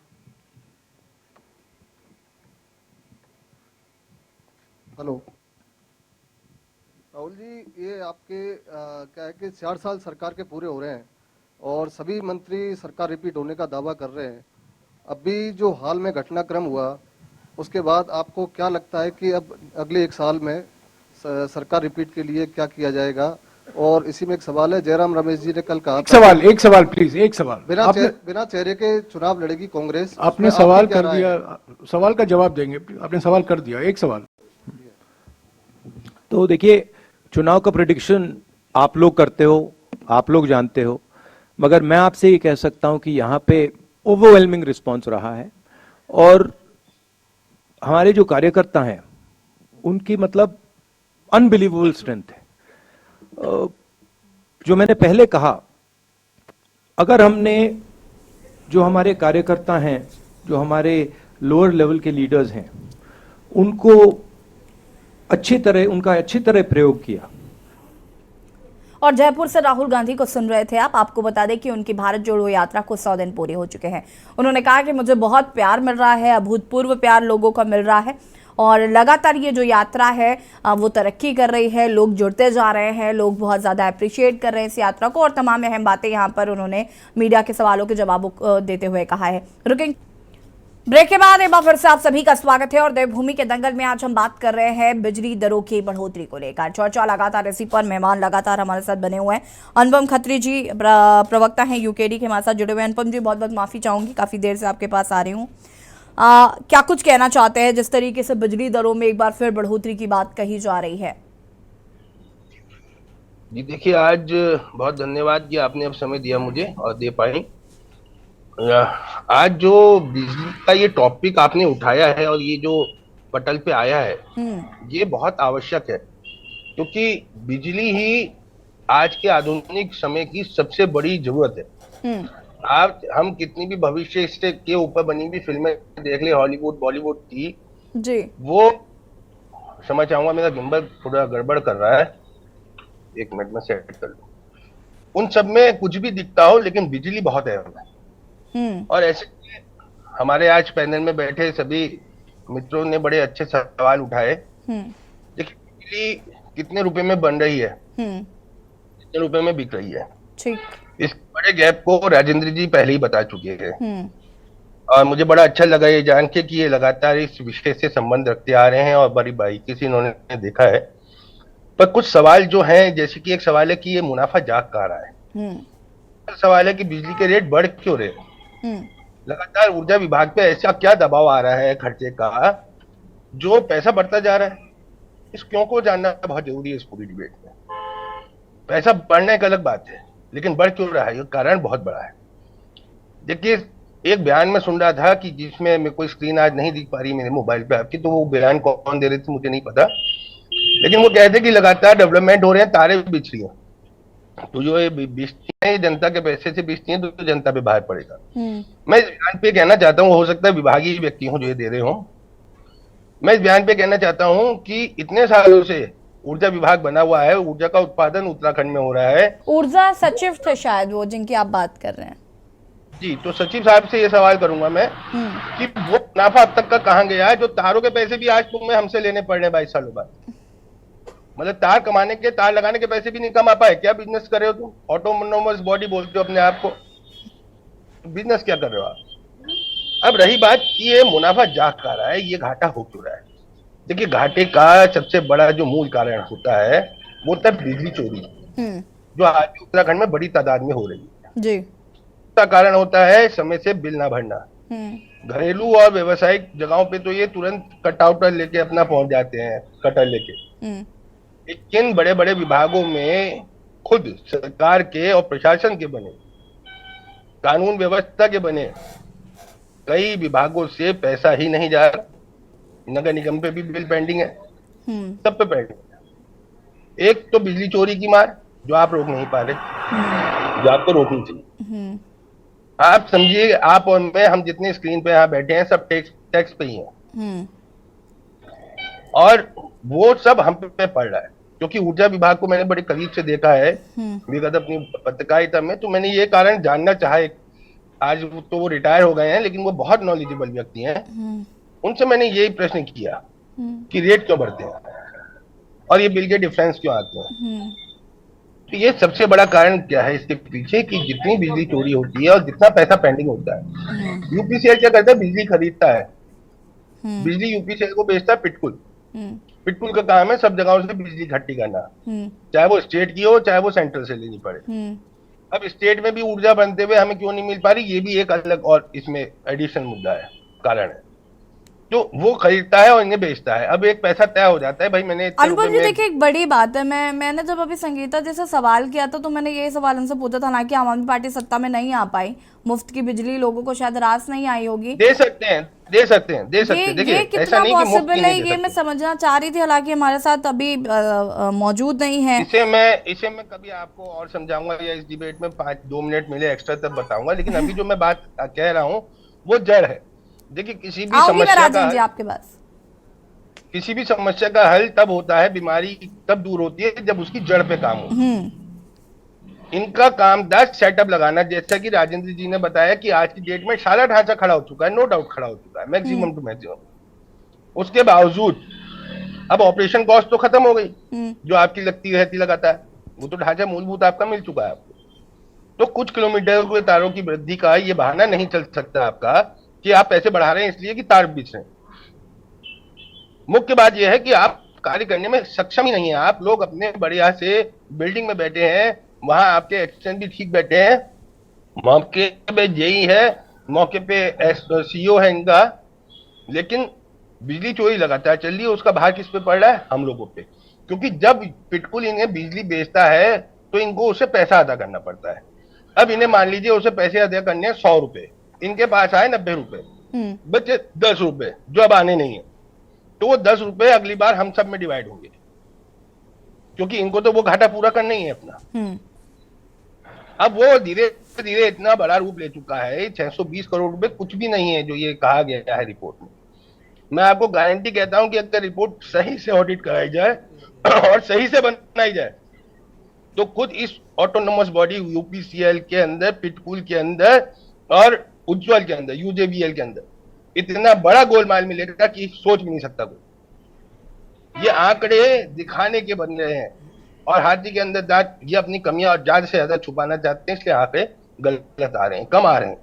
हेलो राहुल जी, ये आपके क्या है कि 4 साल सरकार के पूरे हो रहे हैं और सभी मंत्री सरकार रिपीट होने का दावा कर रहे हैं। अभी जो हाल में घटनाक्रम हुआ, उसके बाद आपको क्या लगता है कि अब अगले 1 साल में सरकार रिपीट के लिए क्या किया जाएगा? और इसी में एक सवाल है, जयराम रमेश जी ने कल कहा, एक सवाल प्लीज, एक सवाल। बिना चेहरे के चुनाव लड़ेगी कांग्रेस। आपने सवाल कर दिया, सवाल का जवाब देंगे। आपने सवाल कर दिया, एक सवाल। तो देखिए, चुनाव का प्रेडिक्शन आप लोग करते हो, आप लोग जानते हो, मगर मैं आपसे ये कह सकता हूं कि यहाँ पे ओवरवेलमिंग रिस्पॉन्स रहा है और हमारे जो कार्यकर्ता हैं उनकी मतलब अनबिलीवेबल स्ट्रेंथ है। जो मैंने पहले कहा, अगर हमने, जो हमारे कार्यकर्ता हैं, जो हमारे लोअर लेवल के लीडर्स हैं, उनका अच्छी तरह प्रयोग किया। और जयपुर से राहुल गांधी को सुन रहे थे आप। आपको बता दें कि उनकी भारत जोड़ो यात्रा को 100 दिन पूरे हो चुके हैं। उन्होंने कहा कि मुझे बहुत प्यार मिल रहा है, अभूतपूर्व प्यार लोगों का मिल रहा है और लगातार ये जो यात्रा है वो तरक्की कर रही है, लोग जुड़ते जा रहे हैं, लोग बहुत ज़्यादा अप्रिशिएट कर रहे हैं इस यात्रा को और तमाम अहम बातें यहाँ पर उन्होंने मीडिया के सवालों के जवाब देते हुए कहा है। रुकेंगे ब्रेक के बाद एक बार फिर से आप सभी का स्वागत है और देवभूमि के दंगल में आज हम बात कर रहे हैं बिजली दरों की बढ़ोतरी को लेकर। चर्चा लगातार इसी पर, मेहमान लगातार हमारे साथ बने हुए हैं। अनुपम खत्री जी प्रवक्ता हैं यूकेडी के हमारे साथ जुड़े हुए हैं। अनुपम जी, बहुत बहुत माफी चाहूंगी, काफी देर से आपके पास आ रही हूँ। क्या कुछ कहना चाहते हैं जिस तरीके से बिजली दरों में एक बार फिर बढ़ोतरी की बात कही जा रही है? जी देखिए, आज बहुत धन्यवाद कि आपने अब समय दिया मुझे और दे पाई। आज जो बिजली का ये टॉपिक आपने उठाया है और ये जो पटल पे आया है, ये बहुत आवश्यक है, क्योंकि बिजली ही आज के आधुनिक समय की सबसे बड़ी जरूरत है। आप हम कितनी भी भविष्य से के ऊपर बनी हुई फिल्में देख ले, हॉलीवुड बॉलीवुड की जी, वो समझ चाहूंगा, मेरा गिम्बल थोड़ा गड़बड़ कर रहा है, एक मिनट में सेट कर लूं। उन सब में कुछ भी दिखता हो, लेकिन बिजली बहुत अहम है। और ऐसे हमारे आज पैनल में बैठे सभी मित्रों ने बड़े अच्छे सवाल उठाए। देखिए, बिजली कितने रुपए में बन रही है, कितने रुपए में बिक रही है, ठीक, इस बड़े गैप को राजेंद्र जी पहले ही बता चुके हैं। और मुझे बड़ा अच्छा लगा ये जान के कि ये लगातार इस विषय से संबंध रखते आ रहे हैं और बड़ी बारीकी से इन्होंने देखा है। पर कुछ सवाल जो हैं, जैसे कि एक सवाल है कि ये मुनाफा जाग कहाँ रहा है। सवाल है कि बिजली के रेट बढ़ क्यों रहे, लगातार ऊर्जा विभाग पे ऐसा क्या दबाव आ रहा है खर्चे का जो पैसा बढ़ता जा रहा है। इस क्यों को जानना बहुत जरूरी है इस पूरी डिबेट में। पैसा बढ़ना एक अलग बात है, लेकिन बढ़ क्यों रहा है, ये कारण बहुत बड़ा है। देखिए, एक बयान में सुन रहा था कि जिसमें मेरे को स्क्रीन आज नहीं दिख पा रही मेरे मोबाइल पे आपकी, तो वो बयान कौन दे रहे थे मुझे नहीं पता, लेकिन वो कहते कि लगातार डेवलपमेंट हो रहे हैं, तारे बिछ रही हैं, तो जो ये बिजती है जनता के पैसे से बिजती है, तो जनता पे भार पड़ेगा। मैं इस बयान पे कहना चाहता हूँ, हो सकता है विभागीय व्यक्ति हूँ जो ये दे रहे हो, मैं इस बयान पे कहना चाहता हूँ कि इतने सालों से ऊर्जा विभाग बना हुआ है, ऊर्जा का उत्पादन उत्तराखंड में हो रहा है। ऊर्जा सचिव थे शायद वो जिनकी आप बात कर रहे हैं जी, तो सचिव साहब से ये सवाल करूंगा मैं कि वो मुनाफा अब तक का कहाँ गया है, जो तारों के पैसे भी आज तुम्हें हमसे लेने पड़ रहे हैं 22 सालों बाद। मतलब तार कमाने के, तार लगाने के पैसे भी नहीं कमा पाए। क्या बिजनेस कर रहे हो तुम? ऑटोनोमस बॉडी बोलते हो अपने आप को, बिजनेस क्या कर रहे हो आप? अब रही बात कि ये मुनाफा जा कहाँ रहा है, ये घाटा हो क्यों रहा है। देखिए, घाटे का सबसे बड़ा जो मूल कारण होता है वो होता है बिजली चोरी, जो आज उत्तराखंड में बड़ी तादाद में हो रही है जी। उसका कारण होता है समय से बिल ना भरना। घरेलू और व्यवसायिक जगहों पे तो ये तुरंत कटआउटर लेके अपना पहुंच जाते हैं, कटर लेके, लेकिन बड़े बड़े विभागों में खुद सरकार के और प्रशासन के बने, कानून व्यवस्था के बने कई विभागों से पैसा ही नहीं जा रहा। नगर निगम पे भी बिल पेंडिंग है, सब पे पेंडिंग है। एक तो बिजली चोरी की मार जो आप रोक नहीं पा रहे, जो आपको रोकनी चाहिए। आप समझिए, आप और मैं, हम जितने स्क्रीन पे यहाँ बैठे हैं सब टैक्स पे ही हैं, और वो सब हम पे पड़ रहा है। क्योंकि ऊर्जा विभाग को मैंने बड़े करीब से देखा है विगत अपनी पत्रकारिता में, तो मैंने ये कारण जानना चाहा। आज तो वो रिटायर हो गए हैं, लेकिन वो बहुत नॉलेजेबल व्यक्ति हैं। उनसे मैंने यही प्रश्न किया कि रेट क्यों बढ़ते हैं और ये बिल के डिफरेंस क्यों आते हैं। तो ये सबसे बड़ा कारण क्या है इसके पीछे, कि जितनी बिजली चोरी होती है और जितना पैसा पेंडिंग होता है। यूपीसीएल क्या करता है, बिजली खरीदता है, बिजली यूपीसीएल को बेचता है पिटकुल। पिटकुल का काम है सब जगहों से बिजली इकट्ठी करना, चाहे वो स्टेट की हो चाहे वो सेंट्रल से लेनी पड़े। अब स्टेट में भी ऊर्जा बनते हुए हमें क्यों नहीं मिल पा रही, ये भी एक अलग और इसमें एडिशन मुद्दा है, कारण है। जो वो खरीदता है और इन्हें बेचता है, अब एक पैसा तय हो जाता है। भाई मैंने अनुपम जी देखिए, एक बड़ी बात है, मैंने जब अभी संगीता जैसे सवाल किया था तो मैंने ये सवाल उनसे पूछा था ना कि आम आदमी पार्टी सत्ता में नहीं आ पाई, मुफ्त की बिजली लोगों को शायद रास नहीं आई होगी। दे सकते हैं। देखिए, कितना पॉसिबल है ये मैं समझना चाह रही थी, हालांकि हमारे साथ अभी मौजूद नहीं है। इसे मैं कभी आपको और समझाऊंगा या इस डिबेट में 2 मिनट मिले एक्स्ट्रा तब बताऊंगा, लेकिन अभी जो मैं बात कह रहा हूँ वो जड़ है। देखिए, किसी भी समस्या का जी आपके पास किसी भी समस्या का हल तब होता है, बीमारी तब दूर होती है जब उसकी जड़ पे काम हो। इनका काम था सेटअप लगाना, जैसा कि राजेंद्र जी ने बताया कि आज की डेट में सारा ढांचा खड़ा हो चुका है, नो डाउट खड़ा हो चुका है, मैक्सिमम टू मैक्सिमम। उसके बावजूद अब ऑपरेशन कॉस्ट तो खत्म हो गई, जो आपकी लगती रहती लगाता है, वो तो ढांचा मूलभूत आपका मिल चुका है आपको। तो कुछ किलोमीटर के तारों की वृद्धि का ये बहाना नहीं चल सकता आपका कि आप पैसे बढ़ा रहे हैं इसलिए कि तार बीच रहे हैं। मुख्य बात यह है कि आप कार्य करने में सक्षम ही नहीं है। आप लोग अपने बढ़िया से बिल्डिंग में बैठे हैं, वहां आपके एक्सटेंड भी ठीक बैठे हैं, मौके पे जेई है, मौके पे सीओ है इनका, लेकिन बिजली चोरी लगातार चल रही है। उसका भार किस पे पड़ रहा है? हम लोगों पे, क्योंकि जब पिटकुल इन्हें बिजली बेचता है तो इनको उसे पैसा अदा करना पड़ता है। अब इन्हें मान लीजिए उसे पैसे अदा करने हैं 100 रुपए, इनके पास आए 90 रुपए, बचे 10 रुपए जो अब आने नहीं है, तो वो 10 रुपए अगली बार हम सब में डिवाइड होंगे, क्योंकि इनको तो वो घाटा पूरा करना ही है अपना। अब वो धीरे धीरे इतना बड़ा रूप ले चुका है, 620 करोड़ रुपए कुछ भी नहीं है जो ये कहा गया है रिपोर्ट में। मैं आपको गारंटी कहता हूं कि अगर रिपोर्ट सही से ऑडिट कराई जाए और सही से बनाई जाए तो खुद इस ऑटोनोमस बॉडी यूपीसीएल के अंदर, पिटकुल के अंदर और उज्ज्वल के अंदर, यूजेबीएल के अंदर इतना बड़ा गोलमाल मिलेगा कि सोच भी नहीं सकता कोई। ये आंकड़े दिखाने के बन रहे हैं और हाथी के अंदर दांत, ये अपनी कमियां और ज्यादा से ज्यादा छुपाना चाहते हैं, इसलिए आंकड़े गलत आ रहे हैं, कम आ रहे हैं।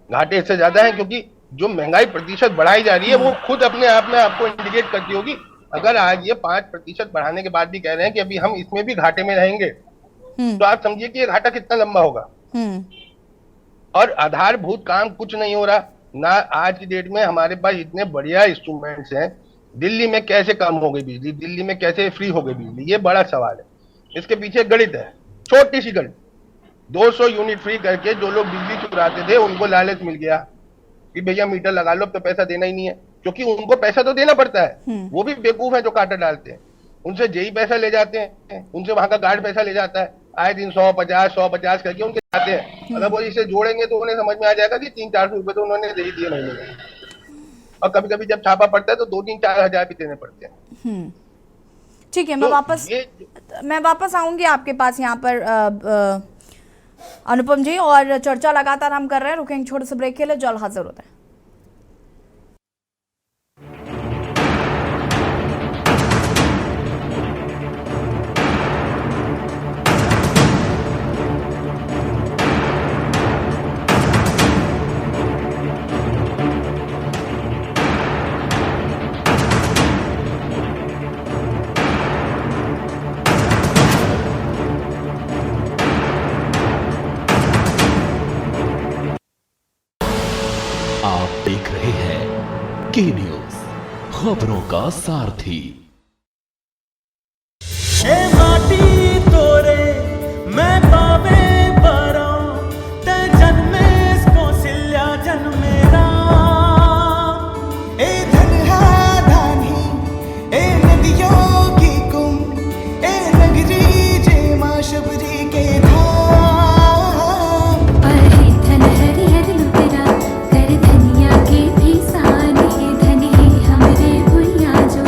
घाटे इससे ज्यादा है क्योंकि जो महंगाई प्रतिशत बढ़ाई जा रही है वो खुद अपने आप में आपको इंडिकेट करती होगी। अगर आज ये 5% बढ़ाने के बाद भी कह रहे हैं कि अभी हम इसमें भी घाटे में रहेंगे, तो आप समझिए कि ये घाटा कितना लंबा होगा। और आधारभूत काम कुछ नहीं हो रहा ना। आज की डेट में हमारे पास इतने बढ़िया इंस्ट्रूमेंट्स हैं। दिल्ली में कैसे कम हो गई बिजली, दिल्ली में कैसे फ्री हो गई बिजली, ये बड़ा सवाल है। इसके पीछे गणित है, छोटी सी गणित। 200 यूनिट फ्री करके जो लोग बिजली चुराते थे उनको लालच मिल गया कि भैया मीटर लगा लो, अब तो पैसा देना ही नहीं है, क्योंकि उनको पैसा तो देना पड़ता है। वो भी बेवकूफ है जो काटा डालते हैं, उनसे जेई पैसा ले जाते हैं, उनसे वहां का गार्ड पैसा ले जाता है, आए दिन 150 करके उनके जाते हैं। अगर वो इसे जोड़ेंगे तो उन्हें समझ में आ जाएगा कि 300-400 रुपए तो उन्होंने दे ही दिए महीने में, और कभी कभी जब छापा पड़ता है तो 2-3-4 हजार भी देने पड़ते हैं। ठीक है, मैं वापस आऊंगी आपके पास यहाँ पर अनुपम जी, और चर्चा लगातार हम कर रहे हैं। रुकेंगे छोटे से ब्रेक के लिए, जल्द हाजिर होते हैं। आप देख रहे हैं के न्यूज, खबरों का सारथी। माटी तोरे मैं पावे परा ते जन्मे को सिल्या जन्मेरा ए धन है धानी ए नदियों की कुम ए नगरी जे मां शबरी के धाम पर धन हरि हरि लुटेरा कर धनिया के भी साने धन है हमरे भुइया जो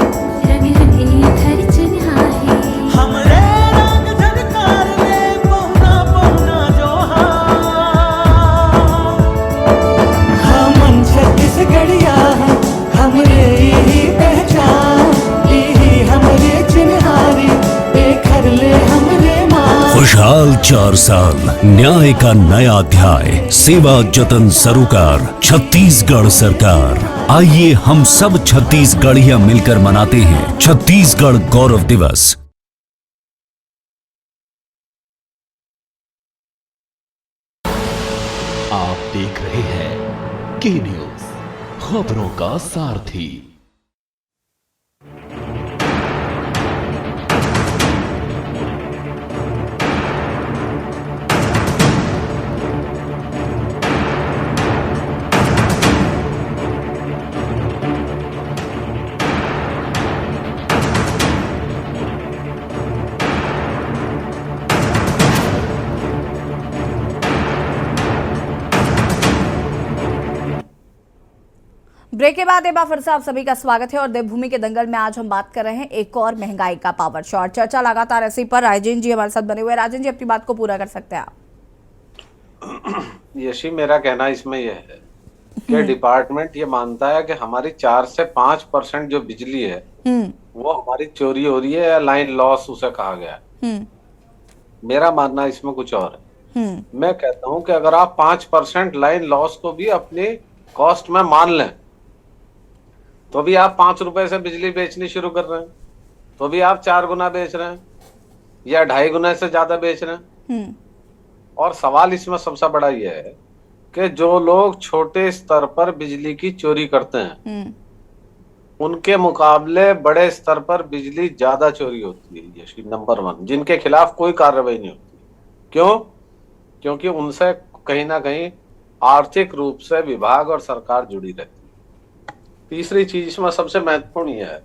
रंग रंगे घर चिन्हाए हमरे रंग झनकार में पौना पौना जो हम छत्तीसगढ़िया हमरे यही पहचान यही हमरे चिन्हारी बेखर ले हमरे माँ। खुशहाल 4 साल, न्याय का नया अध्याय, सेवा जतन सरोकार, छत्तीसगढ़ सरकार। आइए हम सब छत्तीसगढ़िया मिलकर मनाते हैं छत्तीसगढ़ गौरव दिवस। आप देख रहे हैं के न्यूज, खबरों का सारथी। ब्रेक के बाद एक बार फिर से आप सभी का स्वागत है और देवभूमि के दंगल में आज हम बात कर रहे हैं एक और महंगाई का पावर शॉट। चर्चा लगातार इसी पर राजेंद्र जी हमारे साथ बने हुए हैं। राजेंद्र जी अपनी बात को पूरा कर सकते हैं आप। यशी मेरा कहना इसमें यह है कि डिपार्टमेंट ये मानता है कि हमारी 4 से 5% जो बिजली है वो हमारी चोरी हो रही है या लाइन लॉस उसे कहा गया है। मेरा मानना इसमें कुछ और है। मैं कहता हूं कि अगर आप 5% लाइन लॉस को भी अपनी कॉस्ट में मान लें तो भी आप 5 रुपए से बिजली बेचनी शुरू कर रहे हैं, तो भी आप 4 गुना बेच रहे हैं या 2.5 गुना से ज्यादा बेच रहे हैं। और सवाल इसमें सबसे बड़ा यह है कि जो लोग छोटे स्तर पर बिजली की चोरी करते हैं उनके मुकाबले बड़े स्तर पर बिजली ज्यादा चोरी होती है। ये नंबर 1, जिनके खिलाफ कोई कार्रवाई नहीं होती। क्यों? क्योंकि उनसे कहीं ना कहीं आर्थिक रूप से विभाग और सरकार जुड़ी रहती है। तीसरी चीज इसमें सबसे महत्वपूर्ण यह है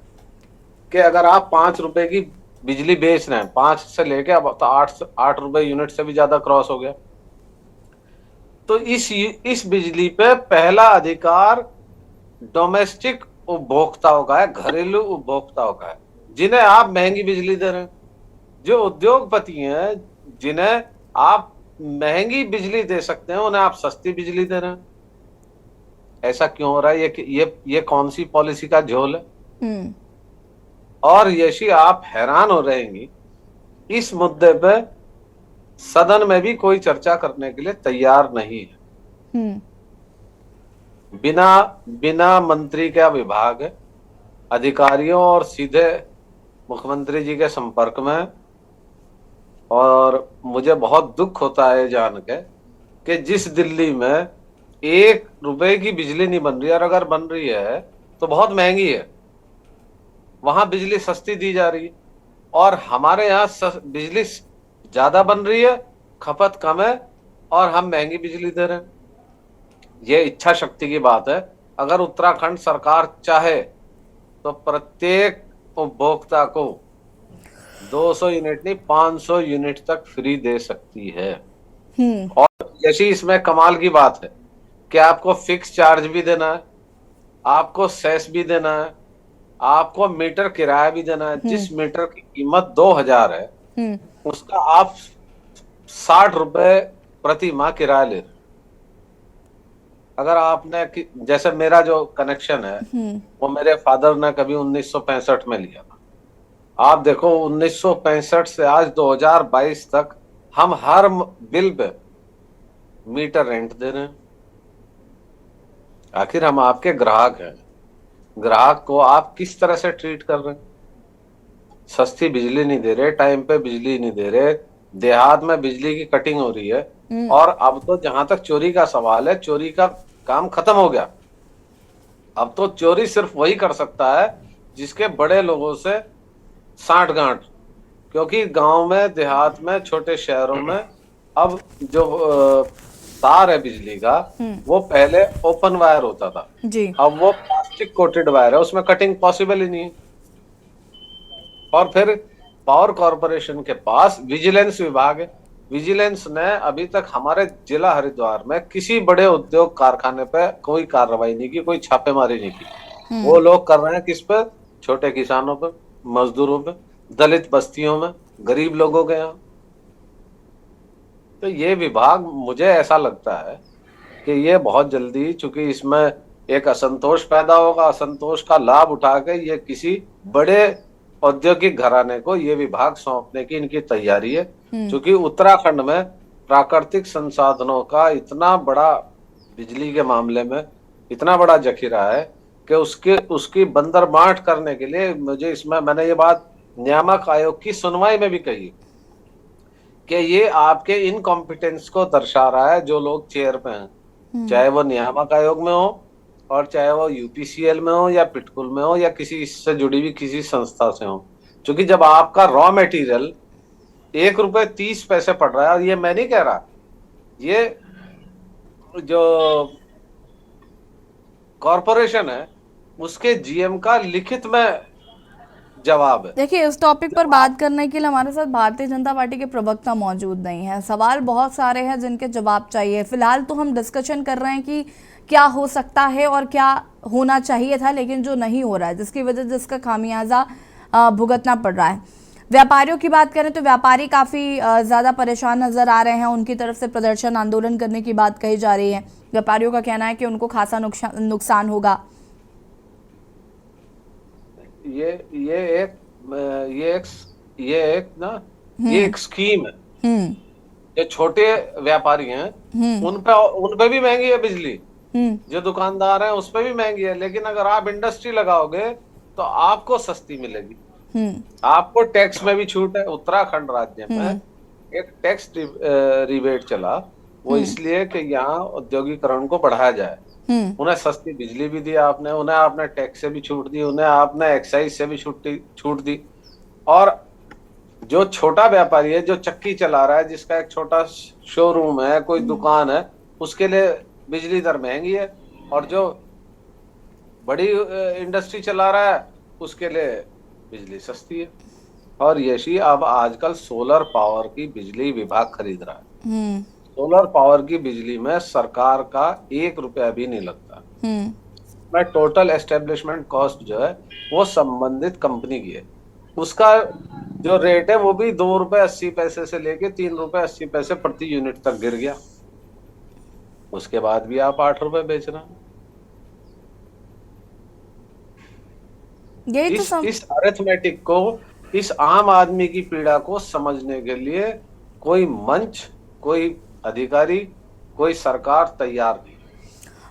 कि अगर आप 5 रुपए की बिजली बेच रहे हैं, 5 से लेके अब तो 8 रुपए यूनिट से भी ज्यादा क्रॉस हो गया, तो इस बिजली पे पहला अधिकार डोमेस्टिक उपभोक्ताओं का है, घरेलू उपभोक्ताओं का है, जिन्हें आप महंगी बिजली दे रहे हैं। जो उद्योगपति हैं जिन्हें आप महंगी बिजली दे सकते हैं उन्हें आप सस्ती बिजली दे रहे हैं। ऐसा क्यों हो रहा है? ये कौन सी पॉलिसी का झोल है? और यशी आप हैरान हो रहेंगी, इस मुद्दे पे सदन में भी कोई चर्चा करने के लिए तैयार नहीं है। बिना मंत्री का विभाग है, अधिकारियों और सीधे मुख्यमंत्री जी के संपर्क में। और मुझे बहुत दुख होता है जान के कि जिस दिल्ली में 1 रुपए की बिजली नहीं बन रही है, और अगर बन रही है तो बहुत महंगी है, वहां बिजली सस्ती दी जा रही है, और हमारे यहाँ बिजली ज्यादा बन रही है, खपत कम है, और हम महंगी बिजली दे रहे हैं। ये इच्छा शक्ति की बात है। अगर उत्तराखंड सरकार चाहे तो प्रत्येक उपभोक्ता को 200 यूनिट नहीं 500 यूनिट तक फ्री दे सकती है। और जैसी इसमें कमाल की बात है कि आपको फिक्स चार्ज भी देना है, आपको सेस भी देना है, आपको मीटर किराया भी देना है। जिस मीटर की कीमत 2000 है उसका आप 60 रुपए प्रति माह किराया ले रहे। अगर आपने जैसे मेरा जो कनेक्शन है वो मेरे फादर ने कभी 1965 में लिया था। आप देखो 1965 से आज 2022 तक हम हर बिल पे मीटर रेंट दे रहे हैं। आखिर हम आपके ग्राहक हैं, ग्राहक को आप किस तरह से ट्रीट कर रहे हैं? सस्ती बिजली नहीं दे रहे, टाइम पे बिजली नहीं दे रहे, देहात में बिजली की कटिंग हो रही है। और अब तो जहां तक चोरी का सवाल है, चोरी का काम खत्म हो गया। अब तो चोरी सिर्फ वही कर सकता है जिसके बड़े लोगों से साठ गांठ, क्योंकि गांव में, देहात में, छोटे शहरों में अब जो तार है बिजली का वो पहले ओपन वायर होता था जी। अब वो प्लास्टिक कोटेड वायर है, उसमें कटिंग पॉसिबल ही नहीं है। और फिर पावर कॉर्पोरेशन के पास विजिलेंस विभाग है। विजिलेंस ने अभी तक हमारे जिला हरिद्वार में किसी बड़े उद्योग कारखाने पे कोई कार्रवाई नहीं की, कोई छापेमारी नहीं की। वो लोग कर रहे हैं किस पे? छोटे किसानों पे, मजदूरों पे, दलित बस्तियों में, गरीब लोगों के यहाँ। तो ये विभाग, मुझे ऐसा लगता है कि ये बहुत जल्दी, चूंकि इसमें एक असंतोष पैदा होगा, असंतोष का लाभ उठा के ये किसी बड़े औद्योगिक घराने को ये विभाग सौंपने की इनकी तैयारी है। क्योंकि उत्तराखंड में प्राकृतिक संसाधनों का इतना बड़ा, बिजली के मामले में इतना बड़ा जखीरा है कि उसकी बंदरबांट करने के लिए मुझे इसमें, मैंने ये बात नियामक आयोग की सुनवाई में भी कही कि ये आपके इनकॉम्पिटेंस को दर्शा रहा है जो लोग चेयर पे हैं, चाहे वो नियामक आयोग में हो और चाहे वो यूपीसीएल में हो या पिटकुल में हो या किसी इससे जुड़ी हुई किसी संस्था से हो। क्योंकि जब आपका रॉ मटेरियल 1 रुपए 30 पैसे पड़ रहा है, और ये मैं नहीं कह रहा, ये जो कॉरपोरेशन है उसके जीएम का लिखित में जवाब है। देखिए, इस टॉपिक पर बात करने के लिए हमारे साथ भारतीय जनता पार्टी के प्रवक्ता मौजूद नहीं है। सवाल बहुत सारे हैं जिनके जवाब चाहिए। फिलहाल तो हम डिस्कशन कर रहे हैं कि क्या हो सकता है और क्या होना चाहिए था, लेकिन जो नहीं हो रहा है, जिसकी वजह से जिसका खामियाजा भुगतना पड़ रहा है। व्यापारियों की बात करें तो व्यापारी काफ़ी ज़्यादा परेशान नज़र आ रहे हैं। उनकी तरफ से प्रदर्शन आंदोलन करने की बात कही जा रही है। व्यापारियों का कहना है कि उनको खासा नुकसान होगा। ये एक स्कीम है। जो छोटे व्यापारी हैं उन पे भी महंगी है बिजली, जो दुकानदार हैं उस पे भी महंगी है। लेकिन अगर आप इंडस्ट्री लगाओगे तो आपको सस्ती मिलेगी। आपको टैक्स में भी छूट है। उत्तराखंड राज्य में एक टैक्स रिबेट चला, वो इसलिए कि यहाँ औद्योगिकरण को बढ़ाया जाए। उन्हें सस्ती बिजली भी दी आपने, उन्हें आपने टैक्स से भी छूट दी, उन्हें आपने एक्साइज से भी छूट दी। और जो छोटा व्यापारी है, जो चक्की चला रहा है, जिसका एक छोटा शोरूम है, कोई दुकान है, उसके लिए बिजली दर महंगी है। और जो बड़ी इंडस्ट्री चला रहा है उसके लिए बिजली सस्ती है। और यही अब आजकल सोलर पावर की बिजली विभाग खरीद रहा है। सोलर पावर की बिजली में सरकार का 1 रुपया भी नहीं लगता। मैं टोटल एस्टेब्लिशमेंट कॉस्ट जो है वो संबंधित कंपनी की है। उसका जो रेट है वो भी 2 रुपए 80 पैसे से लेके 3 रुपए 80 पैसे प्रति यूनिट तक गिर गया। उसके बाद भी आप 8 रुपए बेच रहे हैं। इस अरिथमेटिक को, इस आम आदमी की पीड़ा को समझने के लिए कोई मंच, कोई अधिकारी, कोई सरकार तैयार नहीं।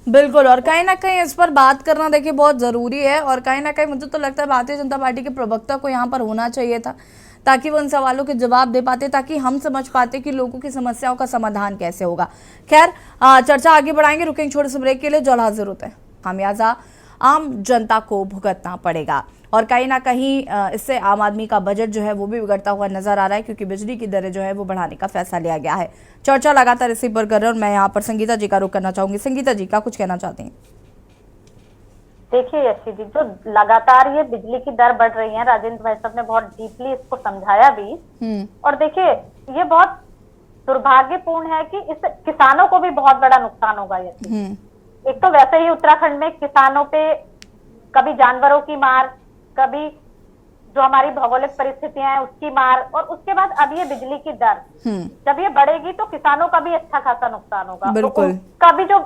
बिल्कुल, और कहीं ना कहीं इस पर बात करना देखिए बहुत ज़रूरी है। और कहीं ना कहीं मुझे तो लगता है भारतीय जनता पार्टी के प्रवक्ता को यहाँ पर होना चाहिए था, ताकि वो उन सवालों के जवाब दे पाते, ताकि हम समझ पाते कि लोगों की समस्याओं का समाधान कैसे होगा। खैर, चर्चा आगे बढ़ाएंगे, रुकेंगे छोटे से ब्रेक के लिए। जल्द हाजिर होते हैं। खामियाजा आम जनता को भुगतना पड़ेगा और कहीं ना कहीं इससे आम आदमी का बजट जो है वो भी बिगड़ता हुआ नजर आ रहा है, क्योंकि बिजली की दरें जो है वो बढ़ाने का फैसला लिया गया है। चर्चा लगातार इसी पर कर रहे हैं और मैं यहाँ पर संगीता जी का रुख करना चाहूंगी। संगीता जी, क्या कुछ कहना चाहती हैं? देखिए यशी जी, जो लगातार ये बिजली की दर बढ़ रही है, राजेंद्र भाई साहब ने बहुत डीपली इसको समझाया भी। और देखिए ये बहुत दुर्भाग्यपूर्ण है कि इससे किसानों को भी बहुत बड़ा नुकसान होगा। ये एक तो वैसे ही उत्तराखंड में किसानों पे कभी जानवरों की मार, कभी जो हमारी भौगोलिक परिस्थितियां हैं उसकी मार, और उसके बाद अब ये बिजली की दर जब ये बढ़ेगी तो किसानों का भी अच्छा खासा नुकसान होगा। बिल्कुल। तो कभी जो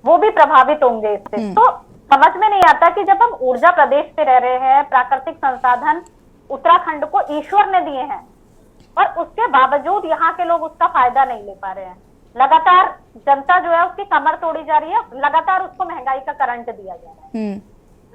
वो भी प्रभावित होंगे इससे। तो समझ में नहीं आता कि जब हम ऊर्जा प्रदेश पे रह रहे हैं, प्राकृतिक संसाधन उत्तराखंड को ईश्वर ने दिए हैं, और उसके बावजूद यहाँ के लोग उसका फायदा नहीं ले पा रहे हैं। लगातार जनता जो है उसकी कमर तोड़ी जा रही है, लगातार उसको महंगाई का करंट दिया जा रहा है।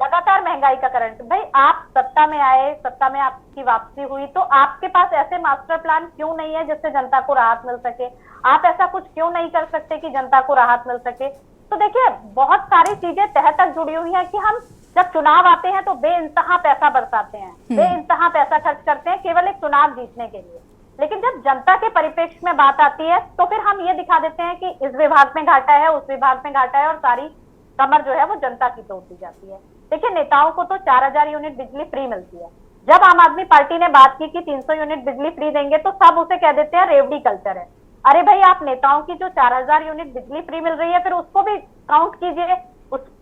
लगातार महंगाई का करंट। भाई आप सत्ता में आए, सत्ता में आपकी वापसी हुई, तो आपके पास ऐसे मास्टर प्लान क्यों नहीं है जिससे जनता को राहत मिल सके? आप ऐसा कुछ क्यों नहीं कर सकते कि जनता को राहत मिल सके? तो देखिए बहुत सारी चीजें तह तक जुड़ी हुई हैं कि हम जब चुनाव आते हैं तो बेइंतहा पैसा बरसाते हैं, बेइंतहा पैसा खर्च करते हैं केवल एक चुनाव जीतने के लिए। लेकिन जब जनता के परिप्रेक्ष्य में बात आती है तो फिर हम ये दिखा देते हैं कि इस विभाग में घाटा है, उस विभाग में घाटा है, और सारी कमर जो है वो जनता की तोड़ती जाती है। देखिए नेताओं को तो 4000 यूनिट बिजली फ्री मिलती है। जब आम आदमी पार्टी ने बात की कि 300 यूनिट बिजली फ्री देंगे तो सब उसे कह देते हैं रेवड़ी कल्चर है। अरे भाई आप नेताओं की जो 4000 यूनिट बिजली फ्री मिल रही है फिर उसको भी काउंट कीजिए,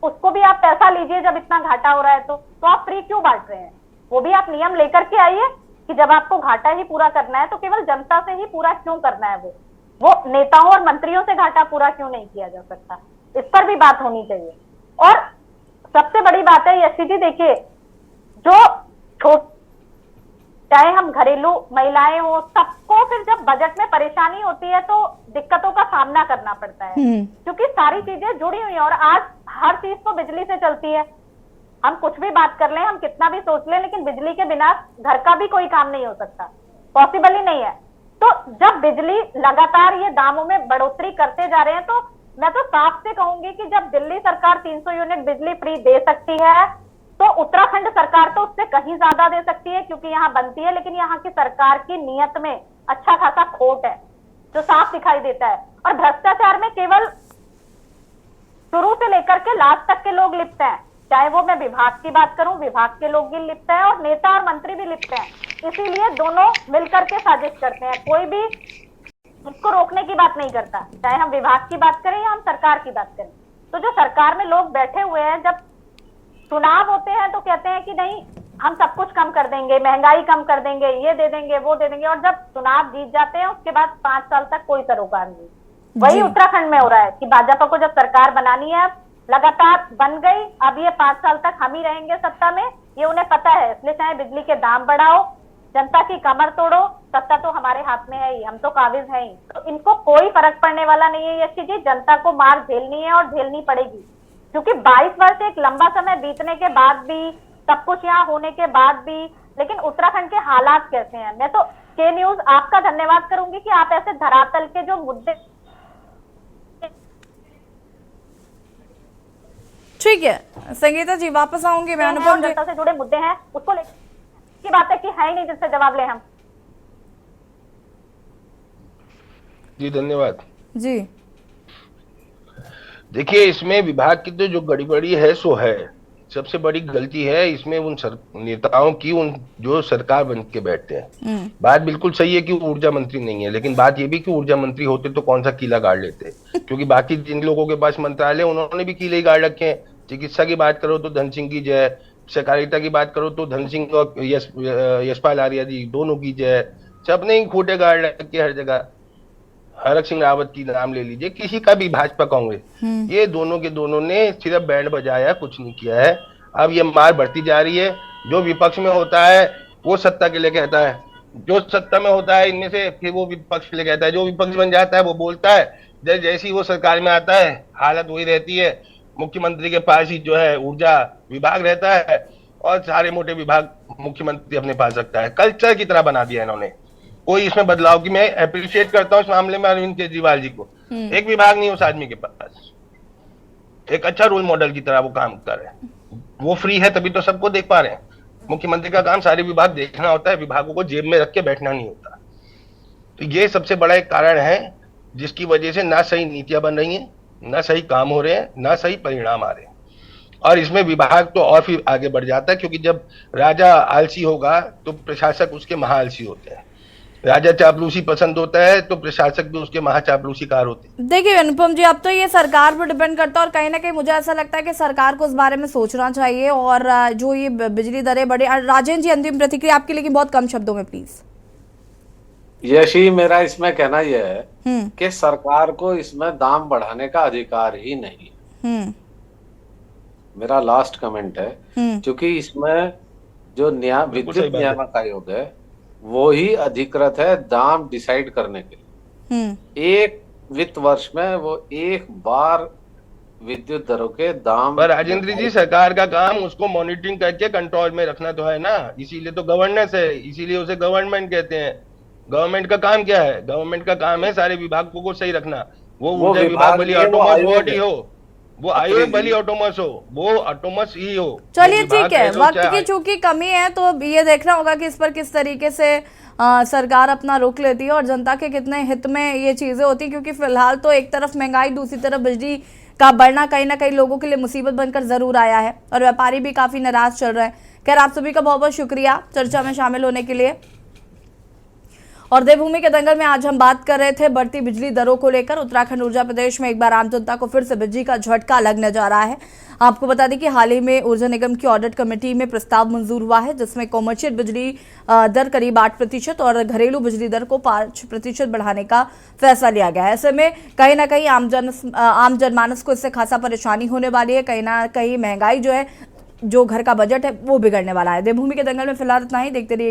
उसको भी आप पैसा लीजिए। जब इतना घाटा हो रहा है तो आप फ्री क्यों बांट रहे हैं? वो भी आप नियम लेकर के आइए कि जब आपको घाटा ही पूरा करना है तो केवल जनता से ही पूरा क्यों करना है? वो नेताओं और मंत्रियों से घाटा पूरा क्यों नहीं किया जा सकता? इस पर भी बात होनी चाहिए। और सबसे बड़ी बात है यशी जी, देखिए जो चाहे हम घरेलू महिलाएं हो, सबको फिर जब बजट में परेशानी होती है तो दिक्कतों का सामना करना पड़ता है, क्योंकि सारी चीजें जुड़ी हुई हैं। और आज हर चीज तो बिजली से चलती है। हम कुछ भी बात कर लें, हम कितना भी सोच लें, लेकिन बिजली के बिना घर का भी कोई काम नहीं हो सकता, पॉसिबल ही नहीं है। तो जब बिजली लगातार ये दामों में बढ़ोतरी करते जा रहे हैं तो मैं तो साफ से कहूंगी कि जब दिल्ली सरकार 300 यूनिट बिजली फ्री दे सकती है तो उत्तराखंड सरकार तो उससे कहीं ज्यादा दे सकती है, क्योंकि यहाँ बनती है। लेकिन यहाँ की सरकार की नीयत में अच्छा खासा खोट है जो साफ दिखाई देता है। और भ्रष्टाचार में केवल शुरू से लेकर के लास्ट तक के लोग लिप्त हैं। चाहे वो मैं विभाग की बात करूं, विभाग के लोग भी लिप्त हैं और नेता और मंत्री भी लिप्त हैं, इसीलिए दोनों मिलकर के साजिश करते हैं। कोई भी इसको रोकने की बात नहीं करता, चाहे हम विभाग की बात करें या हम सरकार की बात करें। तो जो सरकार में लोग बैठे हुए हैं, जब चुनाव होते हैं तो कहते हैं कि नहीं हम सब कुछ कम कर देंगे, महंगाई कम कर देंगे, ये दे देंगे, वो दे देंगे, और जब चुनाव जीत जाते हैं उसके बाद 5 साल तक कोई सरोकार नहीं। वही उत्तराखंड में हो रहा है कि भाजपा को जब सरकार बनानी है, लगातार बन गई, अब ये 5 साल तक हम ही रहेंगे सत्ता में, ये उन्हें पता है। इसलिए चाहे बिजली के दाम बढ़ाओ, जनता की कमर तोड़ो, सत्ता तो हमारे हाथ में है ही, हम तो काबिज हैं ही। तो इनको कोई फर्क पड़ने वाला नहीं है यशी जी, जनता को मार झेलनी है और झेलनी पड़ेगी, क्योंकि 22 वर्ष एक लंबा समय बीतने के बाद भी, सब कुछ यहाँ होने के बाद भी, लेकिन उत्तराखंड के हालात कैसे हैं। मैं तो के न्यूज आपका धन्यवाद करूंगी कि आप ऐसे धरातल के जो मुद्दे, ठीक है संगीता जी वापस आऊंगी मैं। अनुपम जी, जनता से जुड़े मुद्दे हैं उसको लेकर की बात है कि है ही नहीं जिससे जवाब ले हम। जी धन्यवाद जी। देखिए, इसमें विभाग की तो जो गड़बड़ी है सो है, सबसे बड़ी गलती है इसमें उन नेताओं की, उन जो सरकार बन के बैठते हैं। बात बिल्कुल सही है कि ऊर्जा मंत्री नहीं है, लेकिन बात ये भी कि ऊर्जा मंत्री होते तो कौन सा किला गाड़ लेते, क्योंकि बाकी जिन लोगों के पास मंत्रालय उन्होंने भी किले गाड़ रखे हैं। चिकित्सा की बात करो तो धन सिंह की जय, सहकारिता की बात करो तो धन सिंह और यशपाल आर्या जी दोनों की जय, सबने ही खोटे गाड़ रखे हर जगह। हरक सिंह रावत की नाम ले लीजिए, किसी का भी, भाजपा कांग्रेस, ये दोनों के दोनों ने सिर्फ बैंड बजाया, कुछ नहीं किया है। अब ये मार बढ़ती जा रही है। जो विपक्ष में होता है वो सत्ता के लिए कहता है, जो सत्ता में होता है इनमें से फिर वो विपक्ष के लिए कहता है, जो विपक्ष बन जाता है वो बोलता है। जैसी वो सरकार में आता है हालत वही रहती है। मुख्यमंत्री के पास ही जो है ऊर्जा विभाग रहता है और सारे मोटे विभाग मुख्यमंत्री अपने पास रखता है। कल्चर की तरह बना दिया इन्होंने। कोई इसमें बदलाव की, मैं अप्रिशिएट करता हूँ इस मामले में अरविंद केजरीवाल जी को। एक विभाग नहीं उस आदमी के पास, एक अच्छा रोल मॉडल की तरह वो काम कर रहे हैं। वो फ्री है तभी तो सबको देख पा रहे हैं। मुख्यमंत्री का काम सारे विभाग देखना होता है, विभागों को जेब में रख के बैठना नहीं होता। तो ये सबसे बड़ा एक कारण है जिसकी वजह से ना सही नीतियां बन रही हैं, ना सही काम हो रहे हैं, ना सही परिणाम आ रहे हैं। और इसमें विभाग तो और फिर आगे बढ़ जाता है, क्योंकि जब राजा आलसी होगा तो प्रशासक उसके महा आलसी होते हैं। राजा चापलूसी पसंद होता है तो प्रशासक भी उसके महा चापलूसीकार होते हैं। देखिए अनुपम जी, अब तो ये सरकार पर डिपेंड करता है और कहीं ना कहीं मुझे ऐसा लगता है कि सरकार को इस बारे में सोचना चाहिए। और जो ये बिजली दरें बढ़े, राजेंद्र जी अंतिम प्रतिक्रिया आपकी, लेकिन बहुत कम शब्दों में प्लीज। यशी, मेरा इसमें कहना यह है कि सरकार को इसमें दाम बढ़ाने का अधिकार ही नहीं है। मेरा लास्ट कमेंट है, क्योंकि इसमें जो विद्युत नियामक आयोग है वो ही अधिकृत है दाम डिसाइड करने के लिए। एक वित्त वर्ष में वो एक बार विद्युत दरों के दाम। पर राजेंद्र जी, सरकार का काम उसको मॉनिटरिंग करके कंट्रोल में रखना तो है ना, इसीलिए तो गवर्नेंस है, इसीलिए उसे गवर्नमेंट कहते हैं। गवर्नमेंट का काम क्या है? गवर्नमेंट का काम है सारे विभागों को सही रखना। वो ऊर्जा विभाग भली ऑटोमस बॉडी हो, वो आयोग भली ऑटोमस हो, वो ऑटोमस ही हो। चलिए ठीक है, वक्त की चूंकि कमी है तो ये देखना होगा कि इस पर किस तरीके से सरकार अपना रुख लेती है और जनता के कितने हित में ये चीजें होती हैं। क्योंकि फिलहाल तो एक तरफ महंगाई, दूसरी तरफ बिजली का बढ़ना कहीं ना कहीं लोगों के लिए मुसीबत बनकर जरूर आया है और व्यापारी भी काफी नाराज चल रहे हैं। खैर, आप सभी का बहुत बहुत शुक्रिया चर्चा में शामिल होने के लिए। और देवभूमि के दंगल में आज हम बात कर रहे थे बढ़ती बिजली दरों को लेकर। उत्तराखंड ऊर्जा प्रदेश में एक बार आम जनता को फिर से बिजली का झटका लगने जा रहा है। आपको बता दें कि हाल ही में ऊर्जा निगम की ऑडिट कमेटी में प्रस्ताव मंजूर हुआ है, जिसमें कॉमर्शियल बिजली दर करीब 8% और घरेलू बिजली दर को 5% बढ़ाने का फैसला लिया गया है। ऐसे में कहीं ना कहीं आम जनमानस को इससे खासा परेशानी होने वाली है। कहीं ना कहीं महंगाई जो है, जो घर का बजट है, वो बिगड़ने वाला है। देवभूमि के दंगल में फिलहाल इतना ही। देखते रहिए।